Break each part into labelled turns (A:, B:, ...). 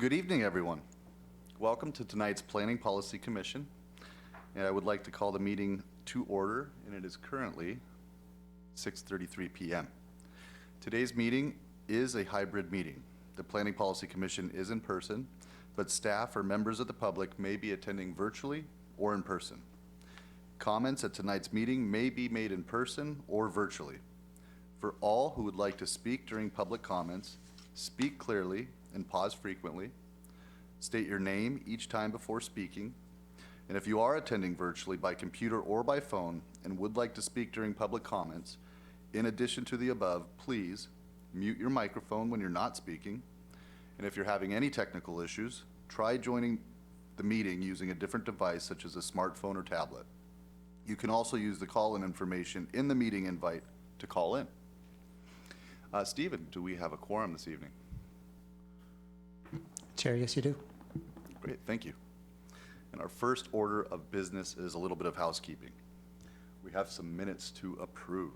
A: Good evening, everyone. Welcome to tonight's Planning Policy Commission. And I would like to call the meeting to order, and it is currently 6:33 p.m. Today's meeting is a hybrid meeting. The Planning Policy Commission is in person, but staff or members of the public may be attending virtually or in person. Comments at tonight's meeting may be made in person or virtually. For all who would like to speak during public comments, speak clearly and pause frequently. State your name each time before speaking. And if you are attending virtually by computer or by phone and would like to speak during public comments, in addition to the above, please mute your microphone when you're not speaking. And if you're having any technical issues, try joining the meeting using a different device such as a smartphone or tablet. You can also use the call-in information in the meeting invite to call in. Stephen, do we have a quorum this evening?
B: Chair, yes, you do.
A: Great, thank you. And our first order of business is a little bit of housekeeping. We have some minutes to approve,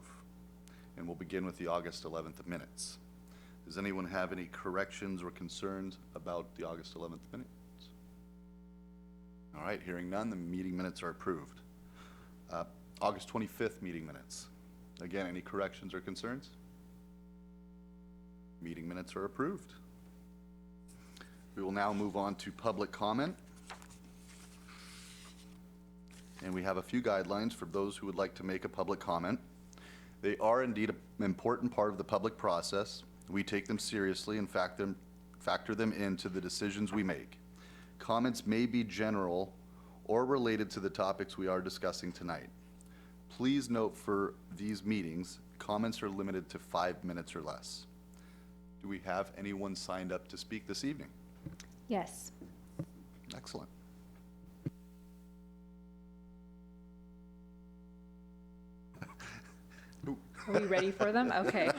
A: and we'll begin with the August 11th minutes. Does anyone have any corrections or concerns about the August 11th minutes? All right, hearing none, the meeting minutes are approved. August 25th meeting minutes. Again, any corrections or concerns? Meeting minutes are approved. We will now move on to public comment. And we have a few guidelines for those who would like to make a public comment. They are indeed an important part of the public process. We take them seriously and factor them into the decisions we make. Comments may be general or related to the topics we are discussing tonight. Please note for these meetings, comments are limited to 5 minutes or less. Do we have anyone signed up to speak this evening?
C: Yes.
A: Excellent.
C: Are we ready for them? Okay.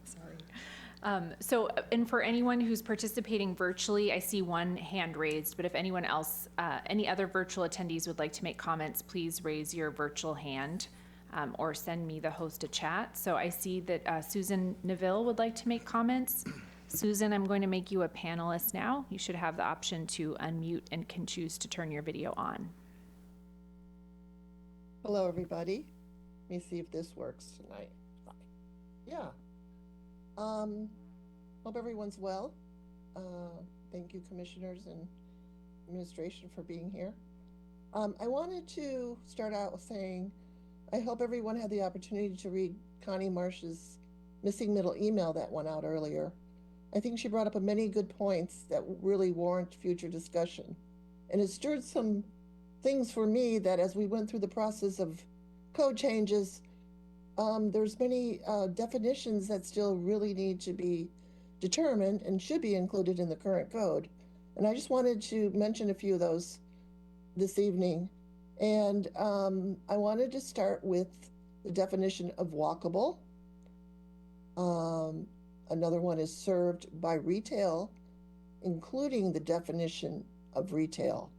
C: Sorry. And for anyone who's participating virtually, I see one hand raised, but if anyone else, any other virtual attendees would like to make comments, please raise your virtual hand or send me, the host, a chat. So I see that Susan Neville would like to make comments. Susan, I'm going to make you a panelist now. You should have the option to unmute and can choose to turn your video on.
D: Hello, everybody. Let me see if this works tonight. Yeah. Hope everyone's well. Thank you, commissioners and administration, for being here. I wanted to start out with saying I hope everyone had the opportunity to read Connie Marsh's missing middle email that went out earlier. I think she brought up many good points that really warrant future discussion. And it stirred some things for me that as we went through the process of code changes, there's many definitions that still really need to be determined and should be included in the current code. And I just wanted to mention a few of those this evening. And I wanted to start with the definition of walkable. Another one is served by retail, including the definition of retail,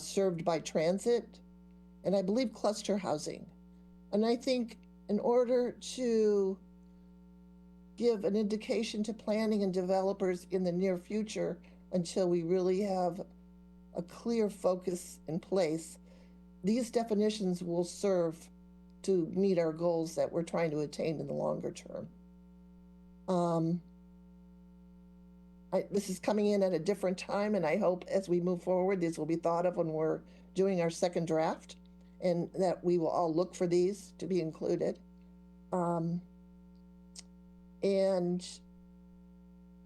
D: served by transit, and I believe cluster housing. And I think in order to give an indication to planning and developers in the near future, until we really have a clear focus in place, these definitions will serve to meet our goals that we're trying to attain in the longer term. This is coming in at a different time, and I hope as we move forward, these will be thought of when we're doing our second draft, and that we will all look for these to be included. And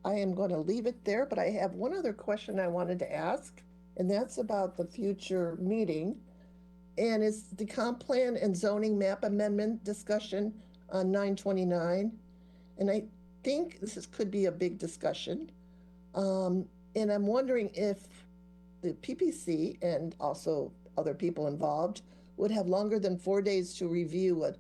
D: I am going to leave it there, but I have one other question I wanted to ask, and that's about the future meeting. And it's the comp plan and zoning map amendment discussion on 9/29. And I think could be a big discussion. And I'm wondering if the PPC and also other people involved would have longer than 4 days to review what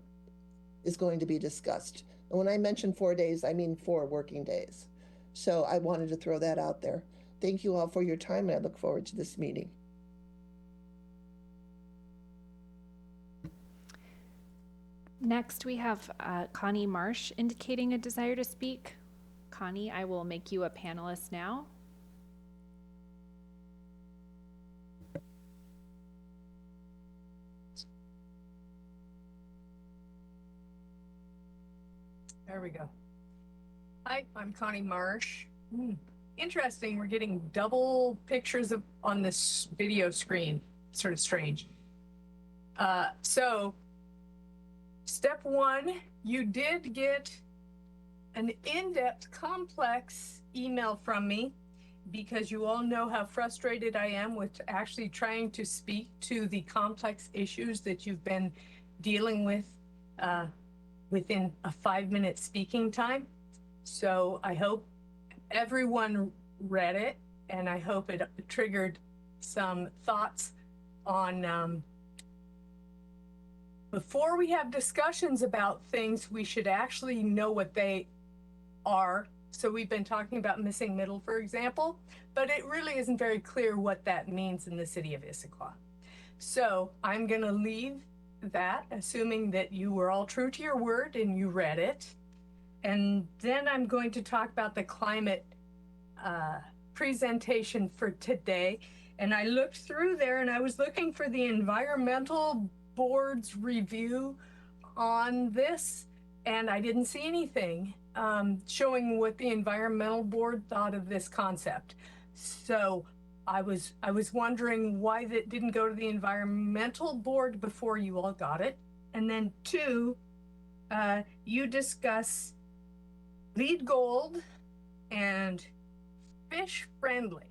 D: is going to be discussed. And when I mention 4 days, I mean 4 working days. So I wanted to throw that out there. Thank you all for your time, and I look forward to this meeting.
C: Next, we have Connie Marsh indicating a desire to speak. Connie, I will make you a panelist now.
B: There we go. Hi, I'm Connie Marsh. Interesting, we're getting double pictures on this video screen. Sort of strange. So, step one, you did get an in-depth, complex email from me because you all know how frustrated I am with actually trying to speak to the complex issues that you've been dealing with within a 5-minute speaking time. So I hope everyone read it, and I hope it triggered some thoughts on before we have discussions about things, we should actually know what they are. So we've been talking about missing middle, for example, but it really isn't very clear what that means in the city of Issaquah. So I'm gonna leave that, assuming that you were all true to your word and you read it. And then I'm going to talk about the climate presentation for today. And I looked through there and I was looking for the environmental board's review on this, and I didn't see anything showing what the environmental board thought of this concept. So I was wondering why that didn't go to the environmental board before you all got it. And then two, you discuss LEED Gold and fish friendly.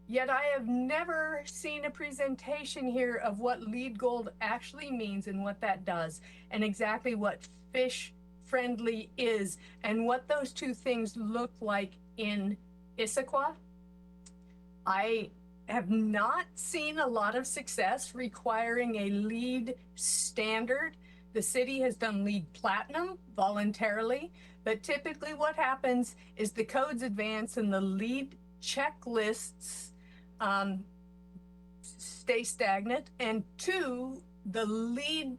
B: Yet I have never seen a presentation here of what LEED Gold actually means and what that does, and exactly what fish friendly is, and what those two things look like in Issaquah. I have not seen a lot of success requiring a LEED standard. The city has done LEED Platinum voluntarily, but typically what happens is the codes advance and the LEED checklists stay stagnant, and two, the LEED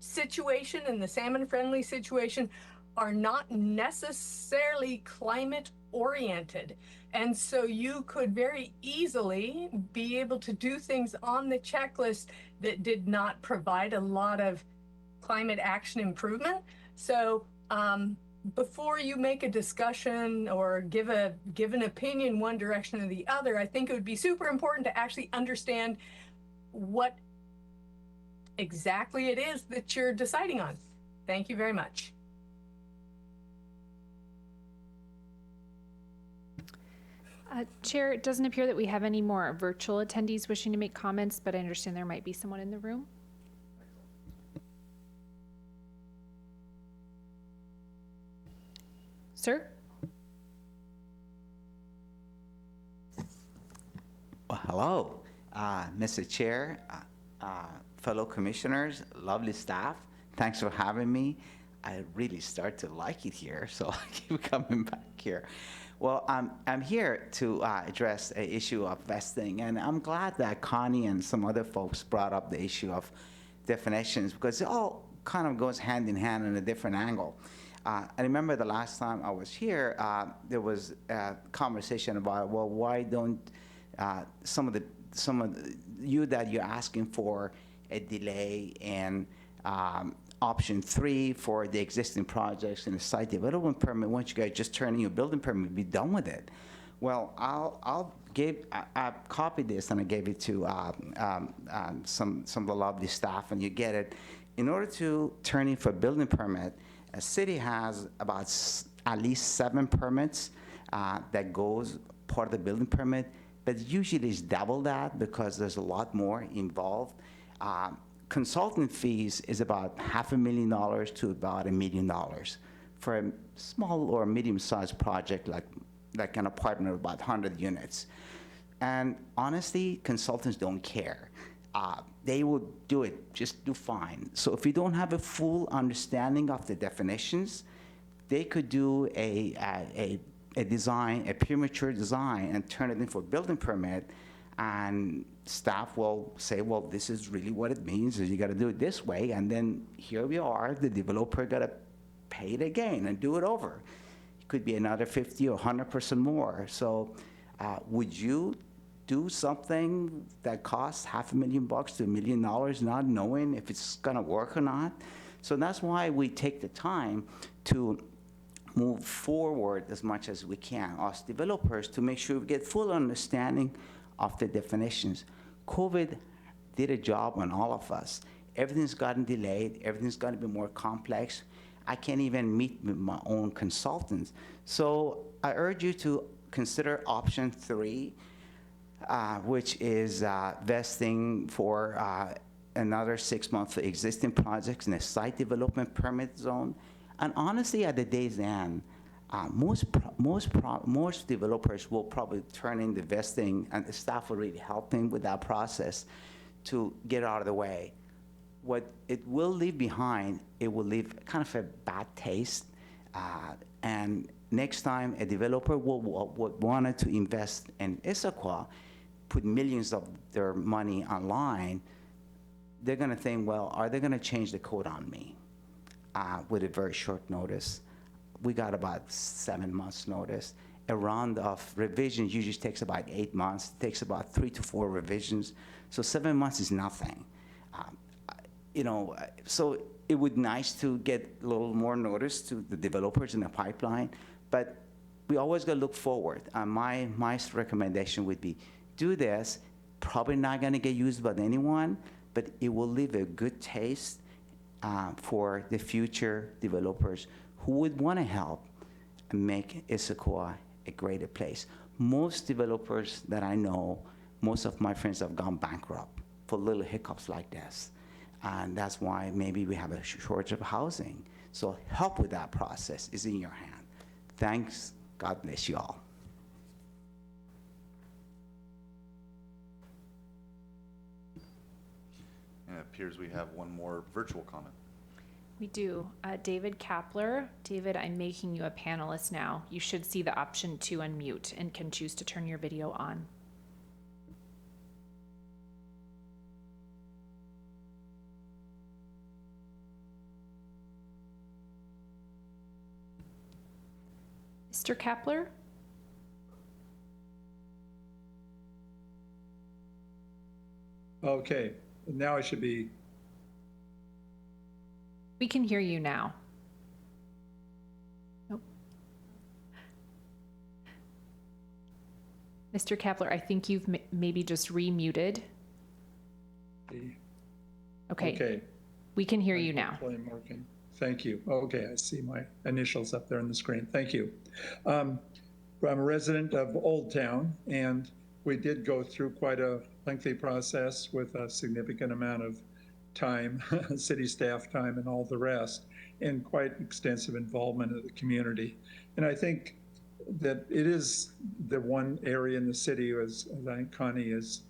B: situation and the salmon friendly situation are not necessarily climate oriented. And so you could very easily be able to do things on the checklist that did not provide a lot of climate action improvement. So before you make a discussion or give an opinion one direction or the other, I think it would be super important to actually understand what exactly it is that you're deciding on. Thank you very much.
C: Chair, it doesn't appear that we have any more virtual attendees wishing to make comments, but I understand there might be someone in the room. Sir?
E: Well, hello, Mr. Chair, fellow commissioners, lovely staff. Thanks for having me. I really start to like it here, so I keep coming back here. Well, I'm here to address an issue of vesting, and I'm glad that Connie and some other folks brought up the issue of definitions, because it all kind of goes hand in hand in a different angle. I remember the last time I was here, there was a conversation about, well, why don't some of you that you're asking for a delay in option 3 for the existing projects in the site development permit, once you guys just turn in your building permit, be done with it. Well, I copied this and I gave it to some of the lovely staff, and you get it. In order to turn in for a building permit, a city has about at least 7 permits that goes part of the building permit, but usually it's double that because there's a lot more involved. Consultant fees is about $500,000 to about $1 million for a small or medium-sized project like an apartment of about 100 units. And honestly, consultants don't care. They will do it, just do fine. So if you don't have a full understanding of the definitions, they could do a design, a premature design, and turn it in for a building permit, and staff will say, well, this is really what it means, is you gotta do it this way, and then here we are, the developer gotta pay it again and do it over. It could be another 50 or 100% more. So would you do something that costs $500,000 to $1 million not knowing if it's gonna work or not? So that's why we take the time to move forward as much as we can, us developers, to make sure we get full understanding of the definitions. COVID did a job on all of us. Everything's gotten delayed, everything's gotta be more complex. I can't even meet with my own consultants. So I urge you to consider option 3, which is vesting for another 6 months for existing projects in a site development permit zone. And honestly, at the day's end, most developers will probably turn in the vesting, and the staff will really help them with that process to get out of the way. What it will leave behind, it will leave kind of a bad taste. And next time a developer wanted to invest in Issaquah, put millions of their money online, they're gonna think, well, are they gonna change the code on me with a very short notice? We got about 7 months notice. A round of revisions usually takes about 8 months. It takes about 3 to 4 revisions. So 7 months is nothing. So it would be nice to get a little more notice to the developers in the pipeline, but we always gotta look forward. My recommendation would be, do this, probably not gonna get used by anyone, but it will leave a good taste for the future developers who would wanna help make Issaquah a greater place. Most developers that I know, most of my friends have gone bankrupt for little hiccups like this. And that's why maybe we have a shortage of housing. So help with that process is in your hand. Thanks. God bless you all.
A: And it appears we have one more virtual comment.
C: We do. David Kapler. David, I'm making you a panelist now. You should see the option to unmute and can choose to turn your video on. Mr. Kapler?
F: Okay, now I should be,
C: We can hear you now. Nope. Mr. Kapler, I think you've maybe just remuted. Okay,
F: okay.
C: we can hear you now.
F: Hopefully I'm working. Thank you. Okay, I see my initials up there on the screen. Thank you. I'm a resident of Old Town, and we did go through quite a lengthy process with a significant amount of time, city staff time and all the rest, and quite extensive involvement of the community. And I think that it is the one area in the city, as I think Connie has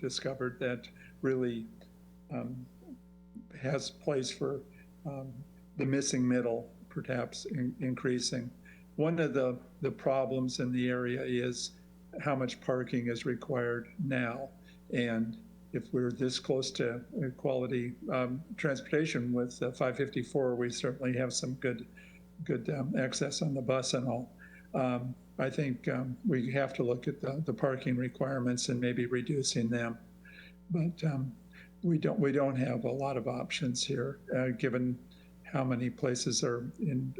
F: discovered, that really has place for the missing middle, perhaps increasing. One of the problems in the area is how much parking is required now. And if we're this close to quality transportation with 554, we certainly have some good access on the bus and all. I think we have to look at the parking requirements and maybe reducing them. But we don't have a lot of options here, given how many places are in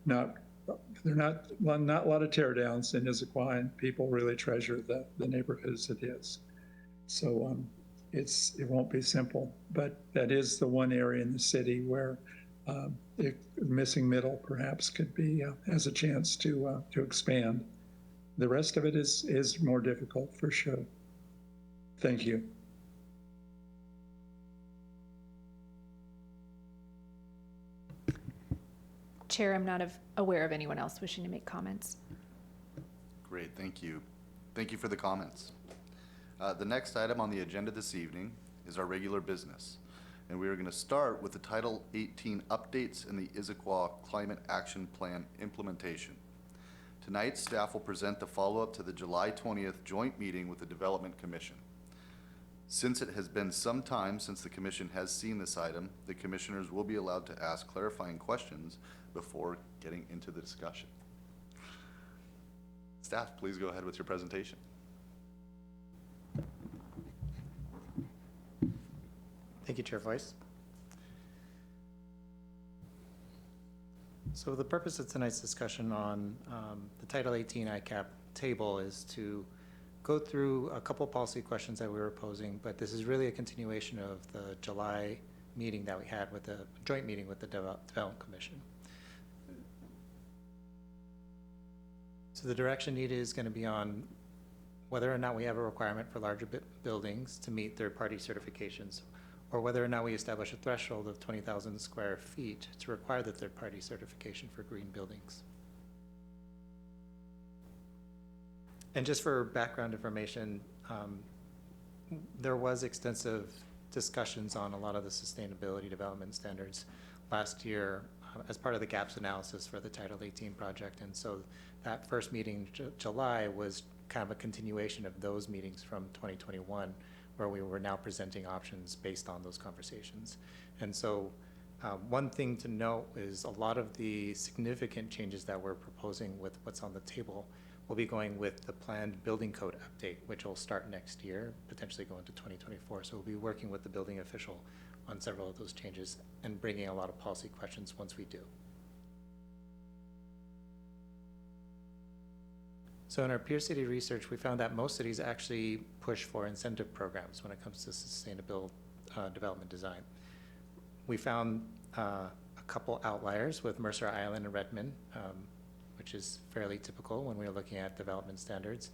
F: not a lot of tear downs in Issaquah, and people really treasure the neighborhood as it is. So it won't be simple, but that is the one area in the city where missing middle perhaps could be has a chance to expand. The rest of it is more difficult for sure. Thank you.
C: Chair, I'm not aware of anyone else wishing to make comments.
A: Great, thank you. Thank you for the comments. The next item on the agenda this evening is our regular business. And we are going to start with the Title 18 updates and the Issaquah Climate Action Plan implementation. Tonight, staff will present the follow-up to the July 20th joint meeting with the Development Commission. Since it has been some time since the commission has seen this item, the commissioners will be allowed to ask clarifying questions before getting into the discussion. Staff, please go ahead with your presentation.
G: Thank you, Chair Vice. So the purpose of tonight's discussion on the Title 18 ICAP table is to go through a couple policy questions that we were posing, but this is really a continuation of the July meeting that we had with the joint meeting with the Development Commission. So the direction needed is going to be on whether or not we have a requirement for larger buildings to meet third-party certifications, or whether or not we establish a threshold of 20,000 square feet to require the third-party certification for green buildings. And just for background information, there was extensive discussions on a lot of the sustainability development standards last year as part of the gaps analysis for the Title 18 project. And so that first meeting in July was kind of a continuation of those meetings from 2021, where we were now presenting options based on those conversations. And so one thing to note is a lot of the significant changes that we're proposing with what's on the table will be going with the planned building code update, which will start next year, potentially go into 2024. So we'll be working with the building official on several of those changes and bringing a lot of policy questions once we do. So in our peer city research, we found that most cities actually push for incentive programs when it comes to sustainable development design. We found a couple outliers with Mercer Island and Redmond, which is fairly typical when we're looking at development standards.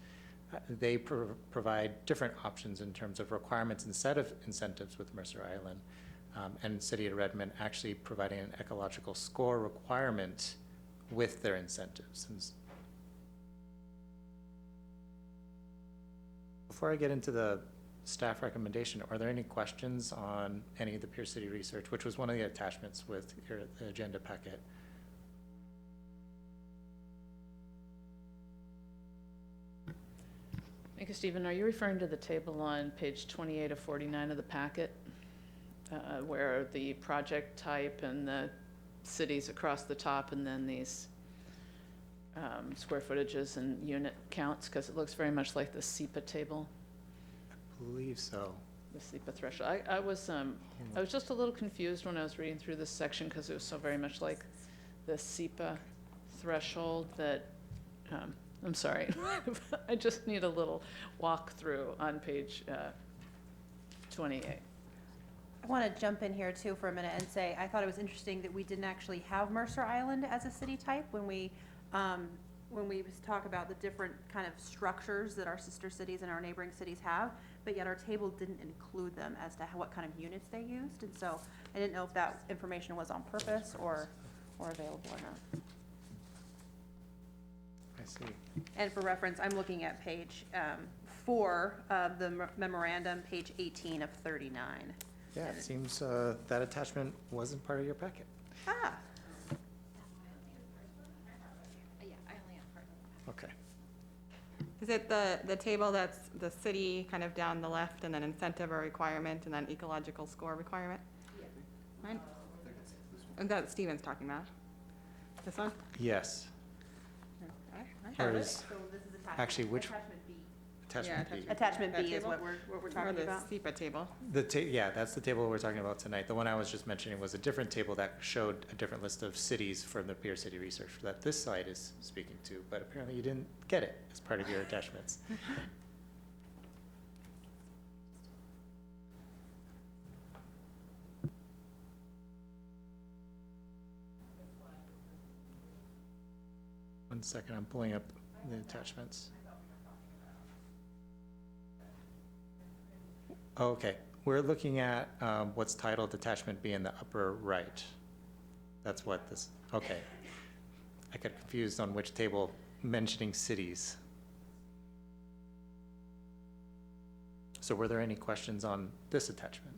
G: They provide different options in terms of requirements instead of incentives with Mercer Island, and City of Redmond actually providing an ecological score requirement with their incentives. And before I get into the staff recommendation, are there any questions on any of the peer city research, which was one of the attachments with the agenda packet?
H: Thank you, Stephen. Are you referring to the table on page 28 of 49 of the packet, where the project type and the cities across the top, and then these square footages and unit counts? Because it looks very much like the SEPA table.
G: I believe so.
H: The SEPA threshold. I was just a little confused when I was reading through this section, because it was so very much like the SEPA threshold that. I'm sorry, I just need a little walkthrough on page 28.
I: I want to jump in here too for a minute and say, I thought it was interesting that we didn't actually have Mercer Island as a city type when we talk about the different kind of structures that our sister cities and our neighboring cities have, but yet our table didn't include them as to what kind of units they used. And so I didn't know if that information was on purpose or available or not.
G: I see.
I: And for reference, I'm looking at page 4 of the memorandum, page 18 of 39.
G: Yeah, it seems that attachment wasn't part of your packet.
I: Ah,
G: Okay.
J: Is it the table that's the city kind of down the left, and then incentive or requirement, and then ecological score requirement? Right? And that Steven's talking about? This one?
G: Yes.
J: Okay.
G: Or is
I: so this is
G: actually which
I: attachment B.
G: attachment B?
I: Attachment
J: That
I: B is
J: table?
I: what we're
J: Or
I: talking
J: the
I: about.
J: SEPA table?
G: Yeah, that's the table we're talking about tonight. The one I was just mentioning was a different table that showed a different list of cities from the peer city research that this slide is speaking to, but apparently you didn't get it as part of your attachments. One second, I'm pulling up the attachments. Okay, we're looking at what's titled attachment B in the upper right. That's what this, okay. I got confused on which table mentioning cities. So were there any questions on this attachment?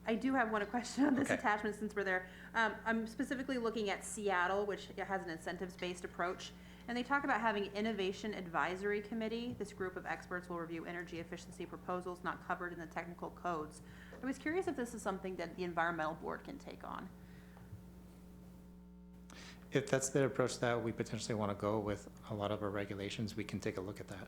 I: I do have one question on this
G: Okay.
I: attachment since we're there. I'm specifically looking at Seattle, which has an incentives-based approach. And they talk about having Innovation Advisory Committee. This group of experts will review energy efficiency proposals not covered in the technical codes. I was curious if this is something that the environmental board can take on.
G: If that's the approach that we potentially want to go with a lot of our regulations, we can take a look at that.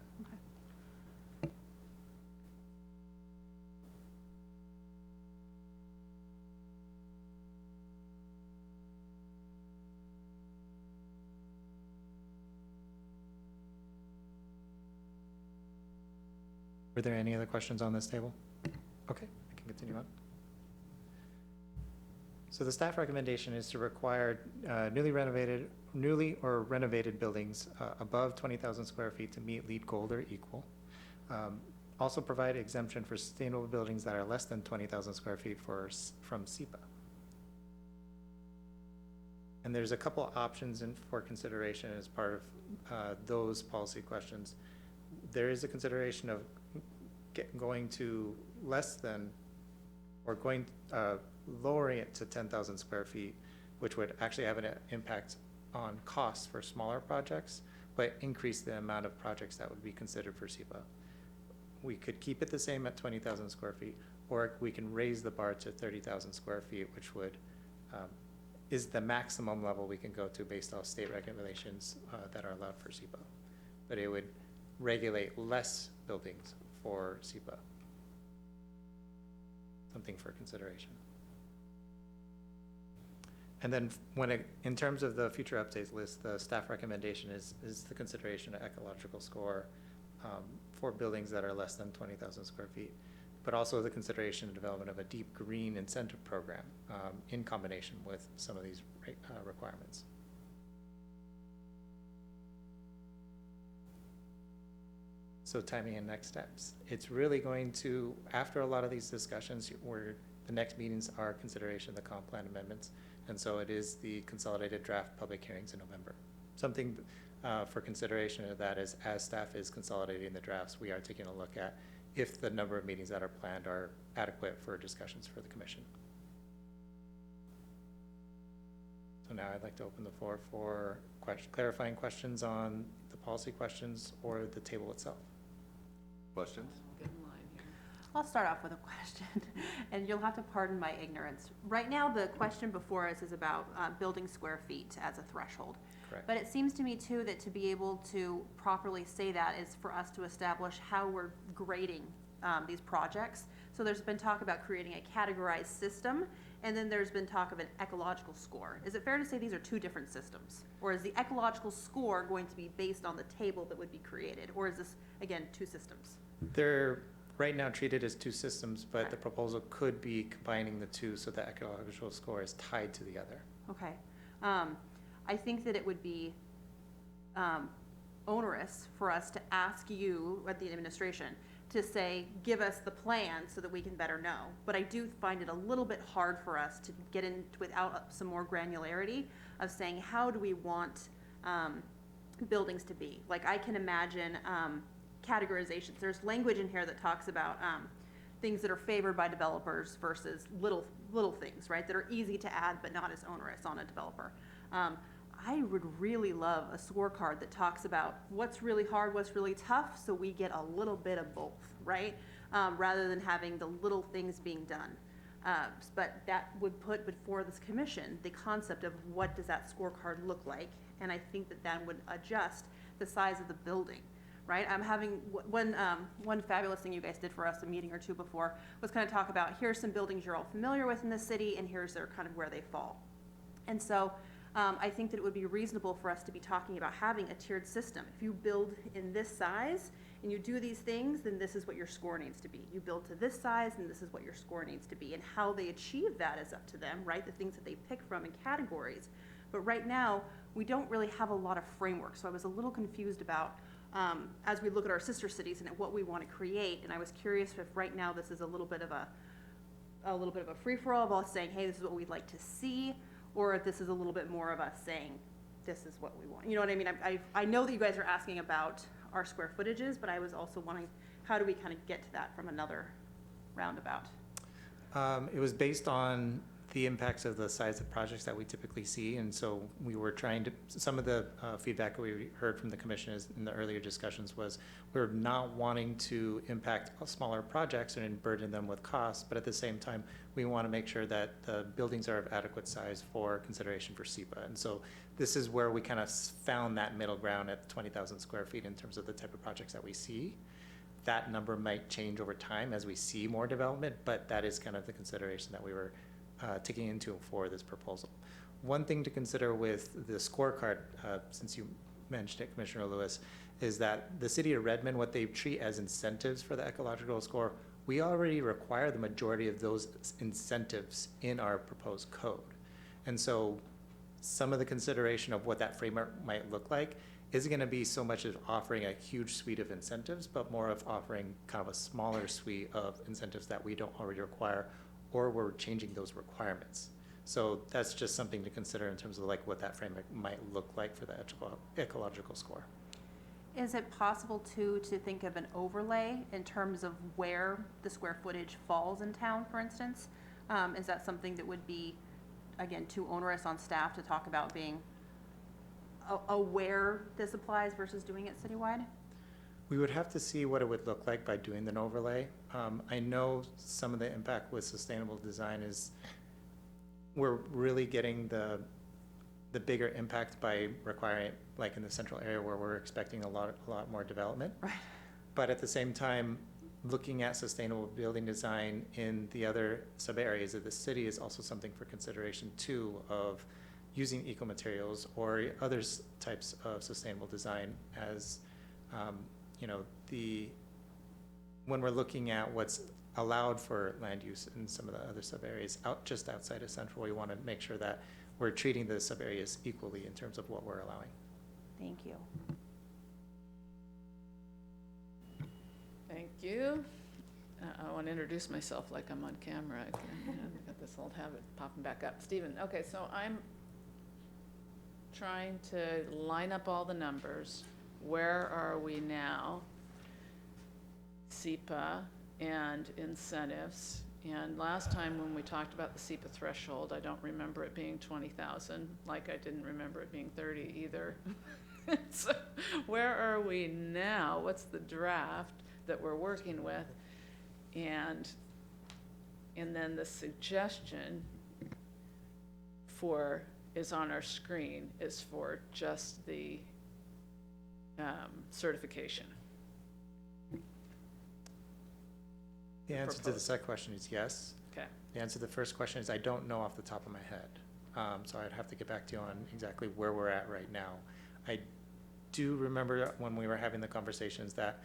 G: Were there any other questions on this table? Okay, I can continue on. So the staff recommendation is to require newly or renovated buildings above 20,000 square feet to meet LEED Gold or equal. Also provide exemption for sustainable buildings that are less than 20,000 square feet from SEPA. And there's a couple options for consideration as part of those policy questions. There is a consideration of going to less than, or lowering it to 10,000 square feet, which would actually have an impact on costs for smaller projects, but increase the amount of projects that would be considered for SEPA. We could keep it the same at 20,000 square feet, or we can raise the bar to 30,000 square feet, which would is the maximum level we can go to based off state regulations that are allowed for SEPA. But it would regulate less buildings for SEPA. Something for consideration. And then in terms of the future updates list, the staff recommendation is the consideration of ecological score for buildings that are less than 20,000 square feet, but also the consideration and development of a deep green incentive program in combination with some of these requirements. So timing and next steps. It's really going to, after a lot of these discussions, the next meetings are consideration of the comp plan amendments. And so it is the consolidated draft public hearings in November. Something for consideration of that is, as staff is consolidating the drafts, we are taking a look at if the number of meetings that are planned are adequate for discussions for the commission. So now I'd like to open the floor for clarifying questions on the policy questions or the table itself.
A: Questions?
H: Get in line here.
I: I'll start off with a question, and you'll have to pardon my ignorance. Right now, the question before us is about building square feet as a threshold.
G: Correct.
I: But it seems to me too that to be able to properly say that is for us to establish how we're grading these projects. So there's been talk about creating a categorized system, and then there's been talk of an ecological score. Is it fair to say these are two different systems? Or is the ecological score going to be based on the table that would be created? Or is this, again, two systems?
G: They're right now treated as two systems, but the proposal could be combining the two so the ecological score is tied to the other.
I: Okay. I think that it would be onerous for us to ask you at the administration to say, give us the plan so that we can better know. But I do find it a little bit hard for us to get in without some more granularity of saying, how do we want buildings to be? Like, I can imagine categorizations. There's language in here that talks about things that are favored by developers versus little things, right? That are easy to add but not as onerous on a developer. I would really love a scorecard that talks about what's really hard, what's really tough, so we get a little bit of both, right? Rather than having the little things being done. But that would put before this commission the concept of what does that scorecard look like, and I think that would adjust the size of the building. Right, I'm having one fabulous thing you guys did for us a meeting or two before was kind of talk about here's some buildings you're all familiar with in the city, and here's their kind of where they fall. And so I think that it would be reasonable for us to be talking about having a tiered system. If you build in this size and you do these things, then this is what your score needs to be. You build to this size, and this is what your score needs to be. And how they achieve that is up to them, right? The things that they pick from in categories. But right now, we don't really have a lot of framework. So I was a little confused about as we look at our sister cities and at what we want to create, and I was curious if right now this is a little bit of a free-for-all of us saying, hey, this is what we'd like to see, or if this is a little bit more of us saying, this is what we want. You know what I mean? I know that you guys are asking about our square footages, but I was also wondering, how do we kind of get to that from another roundabout?
G: It was based on the impacts of the size of projects that we typically see, and so we were trying to, some of the feedback we heard from the commissioners in the earlier discussions was we're not wanting to impact smaller projects and burden them with costs, but at the same time, we want to make sure that the buildings are of adequate size for consideration for SEPA. And so this is where we kind of found that middle ground at 20,000 square feet in terms of the type of projects that we see. That number might change over time as we see more development, but that is kind of the consideration that we were taking into for this proposal. One thing to consider with the scorecard, since you mentioned it, Commissioner Lewis, is that the city of Redmond, what they treat as incentives for the ecological score, we already require the majority of those incentives in our proposed code. And so some of the consideration of what that framework might look like isn't going to be so much as offering a huge suite of incentives, but more of offering kind of a smaller suite of incentives that we don't already require, or we're changing those requirements. So that's just something to consider in terms of like what that framework might look like for the ecological score.
I: Is it possible to think of an overlay in terms of where the square footage falls in town, for instance? Is that something that would be, again, too onerous on staff to talk about being aware this applies versus doing it citywide?
G: We would have to see what it would look like by doing an overlay. I know some of the impact with sustainable design is we're really getting the bigger impact by requiring it, like in the central area where we're expecting a lot more development.
I: Right.
G: But at the same time, looking at sustainable building design in the other sub-areas of the city is also something for consideration too, of using eco-materials or other types of sustainable design as, you know, when we're looking at what's allowed for land use in some of the other sub-areas just outside of central, we want to make sure that we're treating the sub-areas equally in terms of what we're allowing.
I: Thank you.
H: Thank you. I want to introduce myself like I'm on camera. I've got this old habit popping back up. Stephen, okay, so I'm trying to line up all the numbers. Where are we now? SEPA and incentives. And last time when we talked about the SEPA threshold, I don't remember it being 20,000, like I didn't remember it being 30 either. So where are we now? What's the draft that we're working with? And then the suggestion is on our screen is for just the certification.
G: The answer to the second question is yes.
H: Okay.
G: The answer to the first question is I don't know off the top of my head. So I'd have to get back to you on exactly where we're at right now. I do remember when we were having the conversations that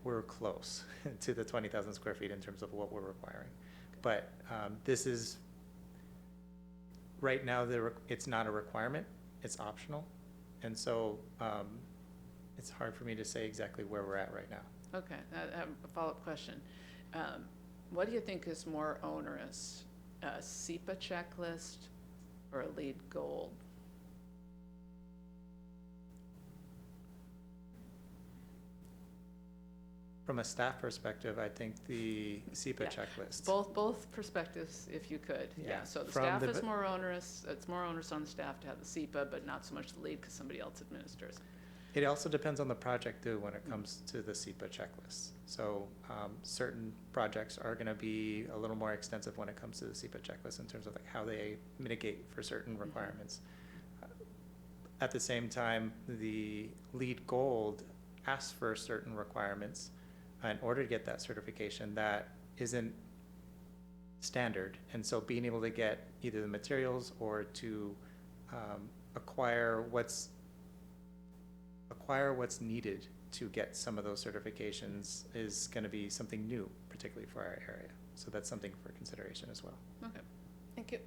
G: we're close to the 20,000 square feet in terms of what we're requiring. But this is, right now, it's not a requirement, it's optional. And so it's hard for me to say exactly where we're at right now.
H: Okay, I have a follow-up question. What do you think is more onerous, a SEPA checklist or a LEED Gold?
G: From a staff perspective, I think the SEPA checklist.
H: Both perspectives, if you could. Yeah. So the staff is more onerous. It's more onerous on the staff to have the SEPA, but not so much the LEED because somebody else administers.
G: It also depends on the project too when it comes to the SEPA checklist. So certain projects are going to be a little more extensive when it comes to the SEPA checklist in terms of like how they mitigate for certain requirements. At the same time, the LEED Gold asks for certain requirements in order to get that certification that isn't standard. And so being able to get either the materials or to acquire what's needed to get some of those certifications is going to be something new, particularly for our area. So that's something for consideration as well.
H: Okay, thank you.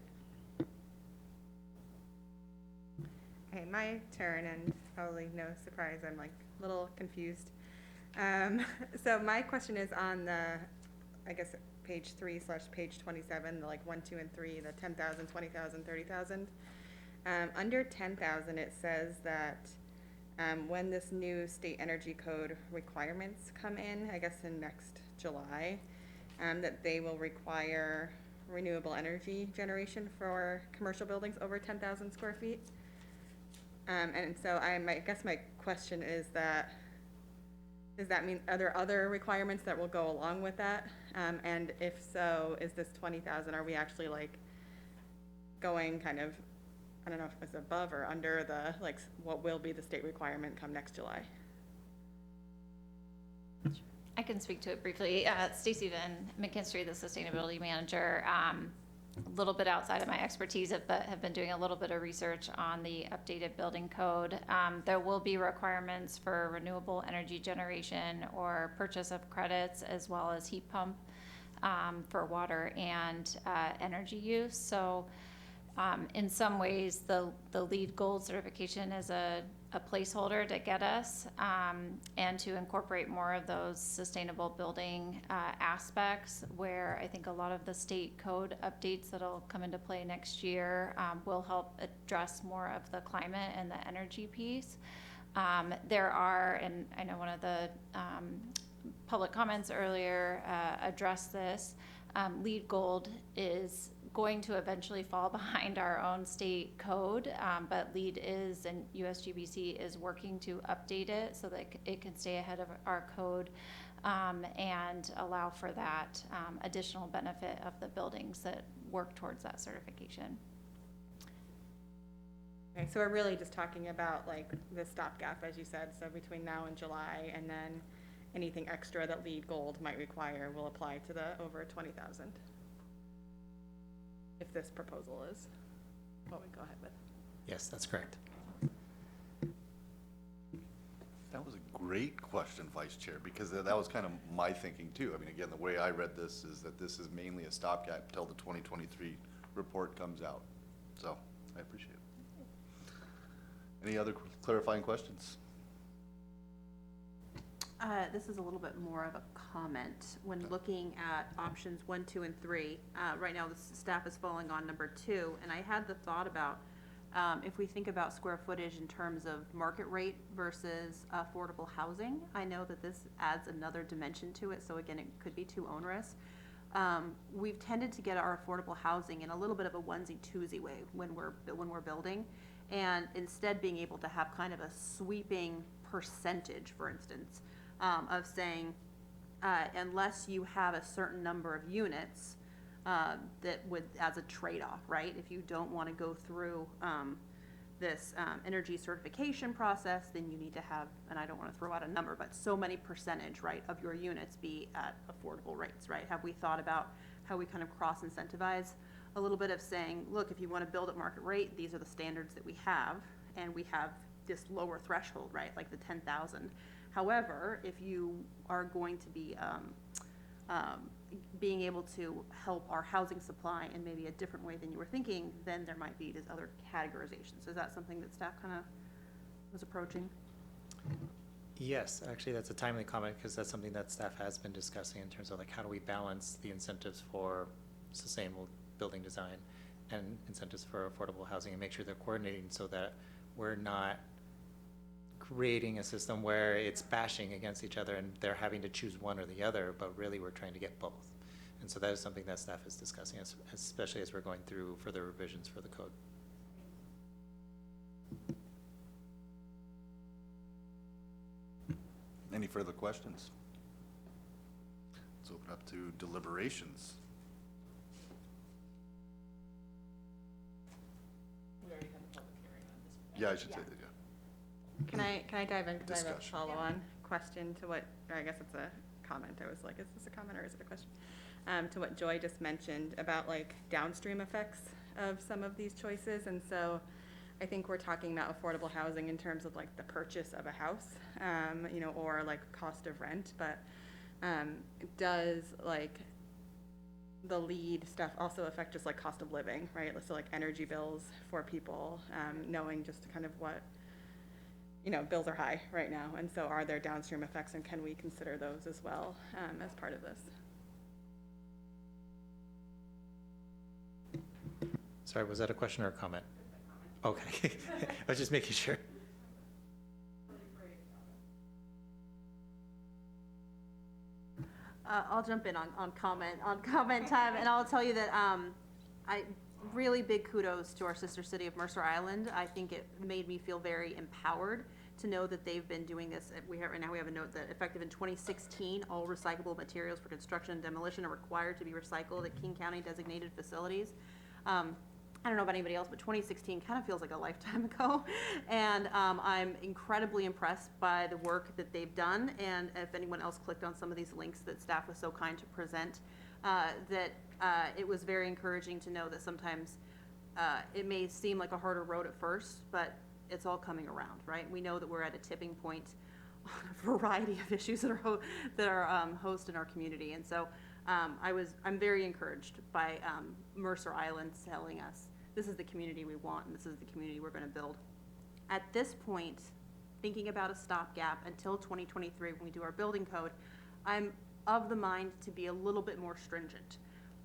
J: Okay, my turn, and probably no surprise, I'm like a little confused. So my question is on the, I guess, page 3/page 27, the like 1, 2, and 3, the 10,000, 20,000, 30,000. Under 10,000, it says that when this new state energy code requirements come in, I guess in next July, that they will require renewable energy generation for commercial buildings over 10,000 square feet. And so I guess my question is that, does that mean, are there other requirements that will go along with that? And if so, is this 20,000, are we actually like going kind of, I don't know if it's above or under the, like, what will be the state requirement come next July?
K: I can speak to it briefly. Stacy Van McKinstry, the sustainability manager. a little bit outside of my expertise, but have been doing a little bit of research on the updated building code. There will be requirements for renewable energy generation or purchase of credits, as well as heat pump for water and energy use. So in some ways, the LEED Gold certification is a placeholder to get us and to incorporate more of those sustainable building aspects, where I think a lot of the state code updates that'll come into play next year will help address more of the climate and the energy piece. There are, and I know one of the public comments earlier addressed this, LEED Gold is going to eventually fall behind our own state code, but LEED is, and USGBC is working to update it so that it can stay ahead of our code and allow for that additional benefit of the buildings that work towards that certification.
J: Okay, so we're really just talking about like the stopgap, as you said, so between now and July, and then anything extra that LEED Gold might require will apply to the over 20,000. If this proposal is what we go ahead with.
G: Yes, that's correct.
A: That was a great question, Vice Chair, because that was kind of my thinking too. I mean, again, the way I read this is that this is mainly a stopgap until the 2023 report comes out. So I appreciate it. Any other clarifying questions?
I: This is a little bit more of a comment. When looking at options 1, 2, and 3, right now the staff is falling on number 2, and I had the thought about if we think about square footage in terms of market rate versus affordable housing, I know that this adds another dimension to it, so again, it could be too onerous. We've tended to get our affordable housing in a little bit of a onesie-twosie way when we're building, and instead being able to have kind of a sweeping percentage, for instance, of saying, unless you have a certain number of units, that would, as a trade-off, right? If you don't want to go through this energy certification process, then you need to have, and I don't want to throw out a number, but so many percentage, right, of your units be at affordable rates, right? Have we thought about how we kind of cross-incentivize a little bit of saying, look, if you want to build at market rate, these are the standards that we have, and we have this lower threshold, right, like the 10,000. However, if you are going to be being able to help our housing supply in maybe a different way than you were thinking, then there might be this other categorizations. Is that something that staff kind of was approaching?
G: Yes, actually, that's a timely comment because that's something that staff has been discussing in terms of like how do we balance the incentives for sustainable building design and incentives for affordable housing and make sure they're coordinating so that we're not creating a system where it's bashing against each other and they're having to choose one or the other, but really we're trying to get both. And so that is something that staff is discussing, especially as we're going through further revisions for the code.
A: Any further questions? Let's open up to deliberations.
H: We already had a public hearing on this.
A: Yeah, I should say that, yeah.
J: Can I dive in? Because I have a
A: Discussion.
J: follow-on question to what, or I guess it's a comment. I was like, is this a comment or is it a question? To what Joy just mentioned about like downstream effects of some of these choices. And so I think we're talking about affordable housing in terms of like the purchase of a house, you know, or like cost of rent. But does like the LEED stuff also affect just like cost of living, right? So like energy bills for people, knowing just kind of what, you know, bills are high right now, and so are there downstream effects, and can we consider those as well as part of this?
G: Sorry, was that a question or a comment? Okay, I was just making sure.
I: I'll jump in on comment time, and I'll tell you that really big kudos to our sister city of Mercer Island. I think it made me feel very empowered to know that they've been doing this. Right now we have a note that effective in 2016, all recyclable materials for construction and demolition are required to be recycled at King County designated facilities. I don't know about anybody else, but 2016 kind of feels like a lifetime ago. And I'm incredibly impressed by the work that they've done. And if anyone else clicked on some of these links that staff was so kind to present, it was very encouraging to know that sometimes it may seem like a harder road at first, but it's all coming around, right? We know that we're at a tipping point on a variety of issues that are host in our community, and so I'm very encouraged by Mercer Island telling us this is the community we want and this is the community we're going to build. At this point, thinking about a stopgap until 2023 when we do our building code, I'm of the mind to be a little bit more stringent.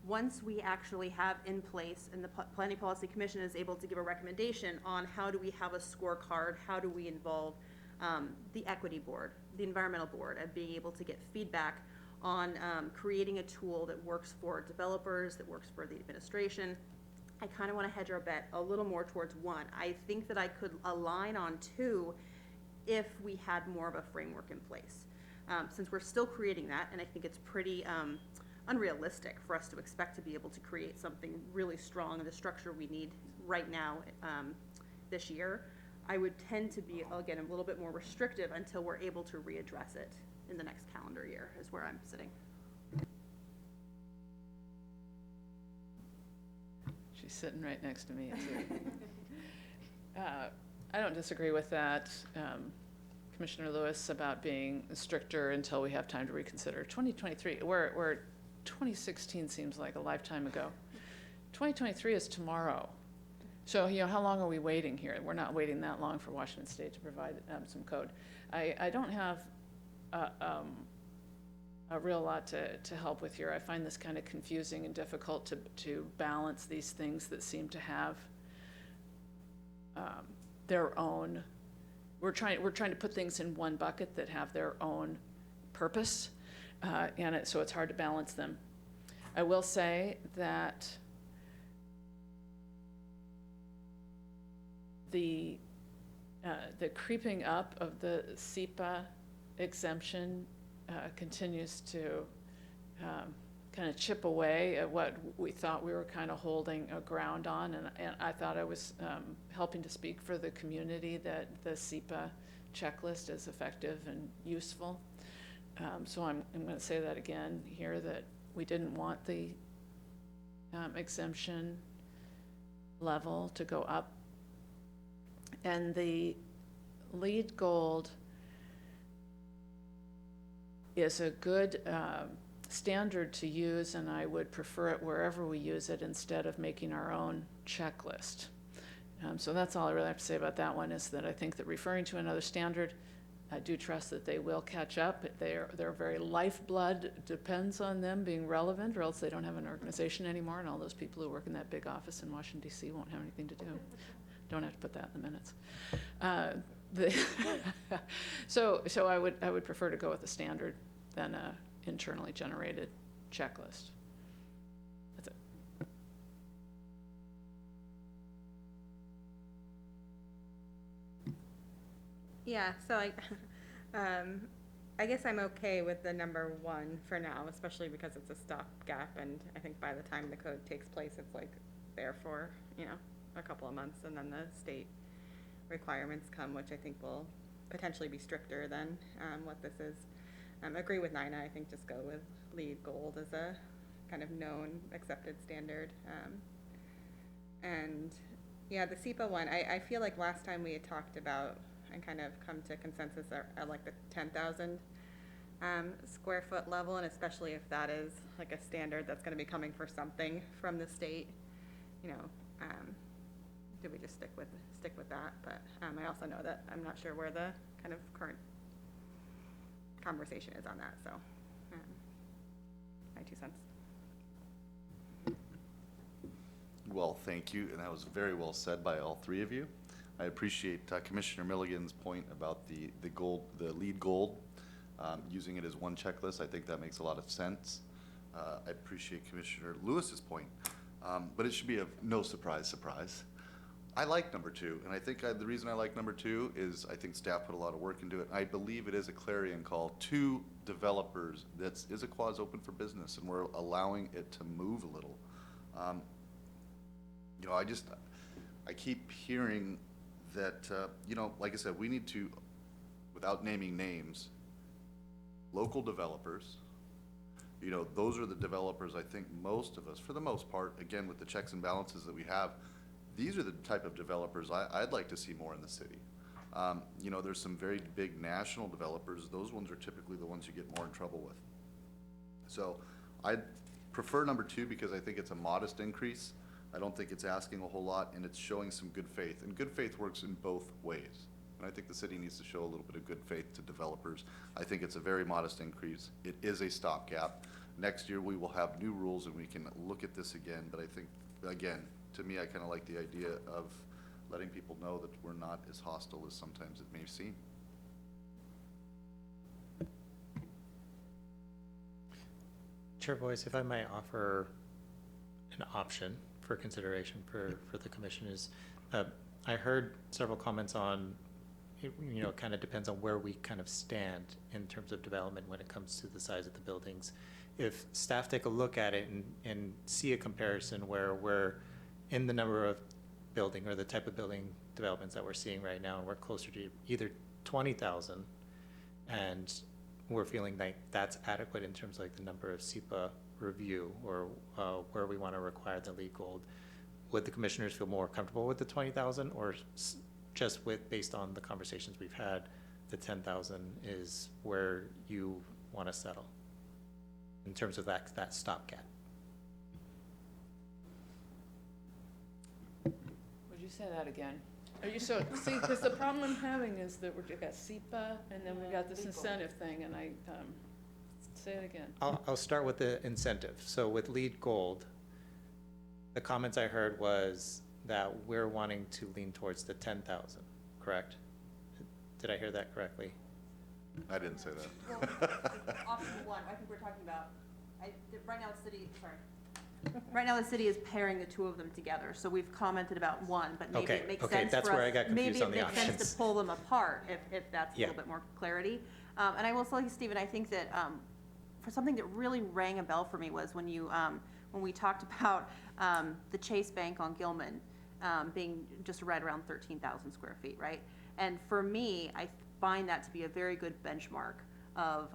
I: Once we actually have in place and the Planning Policy Commission is able to give a recommendation on how do we have a scorecard, how do we involve the equity board, the environmental board, and being able to get feedback on creating a tool that works for developers, that works for the administration. I kind of want to hedge our bet a little more towards one. I think that I could align on two if we had more of a framework in place. Since we're still creating that, and I think it's pretty unrealistic for us to expect to be able to create something really strong in the structure we need right now this year, I would tend to be, again, a little bit more restrictive until we're able to readdress it in the next calendar year, is where I'm sitting.
H: She's sitting right next to me, too. I don't disagree with that, Commissioner Lewis, about being stricter until we have time to reconsider. 2023, where 2016 seems like a lifetime ago. 2023 is tomorrow. So, how long are we waiting here? We're not waiting that long for Washington State to provide some code. I don't have a real lot to help with here. I find this kind of confusing and difficult to balance these things that seem to have their own. We're trying to put things in one bucket that have their own purpose, so it's hard to balance them. I will say that the creeping up of the SEPA exemption continues to kind of chip away at what we thought we were kind of holding a ground on, and I thought I was helping to speak for the community that the SEPA checklist is effective and useful. So I'm going to say that again here, that we didn't want the exemption level to go up. And the LEED Gold is a good standard to use, and I would prefer it wherever we use it instead of making our own checklist. So that's all I really have to say about that one, is that I think that referring to another standard, I do trust that they will catch up. Their very lifeblood depends on them being relevant, or else they don't have an organization anymore, and all those people who work in that big office in Washington, D.C. won't have anything to do. Don't have to put that in the minutes. So I would prefer to go with a standard than a internally generated checklist. That's it.
J: Yeah, so I guess I'm okay with the number one for now, especially because it's a stopgap, and I think by the time the code takes place, it's like there for, a couple of months, and then the state requirements come, which I think will potentially be stricter than what this is. I agree with Nina. I think just go with LEED Gold as a kind of known, accepted standard. And yeah, the SEPA one, I feel like last time we had talked about and kind of come to consensus at like the 10,000 square foot level, and especially if that is like a standard that's going to be coming for something from the state, do we just stick with that? But I also know that I'm not sure where the kind of current conversation is on that, so my 2 cents.
A: Well, thank you, and that was very well said by all three of you. I appreciate Commissioner Milligan's point about the LEED Gold, using it as one checklist. I think that makes a lot of sense. I appreciate Commissioner Lewis's point, but it should be of no surprise. I like number two, and I think the reason I like number two is I think staff put a lot of work into it. I believe it is a clarion call to developers that Issaquah is open for business, and we're allowing it to move a little. I keep hearing that, like I said, we need to, without naming names, local developers you know, those are the developers, I think most of us, for the most part, again, with the checks and balances that we have, these are the type of developers I'd like to see more in the city. You know, there's some very big national developers. Those ones are typically the ones you get more in trouble with. So I'd prefer number 2 because I think it's a modest increase. I don't think it's asking a whole lot, and it's showing some good faith. And good faith works in both ways. And I think the city needs to show a little bit of good faith to developers. I think it's a very modest increase. It is a stopgap. Next year, we will have new rules and we can look at this again. But I think, again, to me, I kind of like the idea of letting people know that we're not as hostile as sometimes it may seem.
G: Chair Boyce, if I might offer an option for consideration for the commission is, I heard several comments on, you know, it kind of depends on where we kind of stand in terms of development when it comes to the size of the buildings. If staff take a look at it and see a comparison where we're in the number of building or the type of building developments that we're seeing right now, and we're closer to either 20,000 and we're feeling like that's adequate in terms of like the number of SEPA review or where we want to require the LEED Gold, would the commissioners feel more comfortable with the 20,000 or just with, based on the conversations we've had, the 10,000 is where you want to settle in terms of that stopgap?
H: Would you say that again? Are you so, see, because the problem I'm having is that we've got SEPA and then we've got this incentive thing and I, say it again.
G: I'll start with the incentive. So with LEED Gold, the comments I heard was that we're wanting to lean towards the 10,000, correct? Did I hear that correctly?
A: I didn't say that.
I: Well, option 1, I think we're talking about, right now the city, sorry. Right now the city is pairing the 2 of them together, so we've commented about 1, but maybe it makes sense
G: that's
I: for
G: where
I: us,
G: I got confused on the
I: maybe it makes sense
G: options.
I: to pull them apart if that's a
G: Yeah.
I: little bit more clarity. And I will tell you, Stephen, I think that for something that really rang a bell for me was when you, when we talked about the Chase Bank on Gilman being just right around 13,000 square feet, right? And for me, I find that to be a very good benchmark of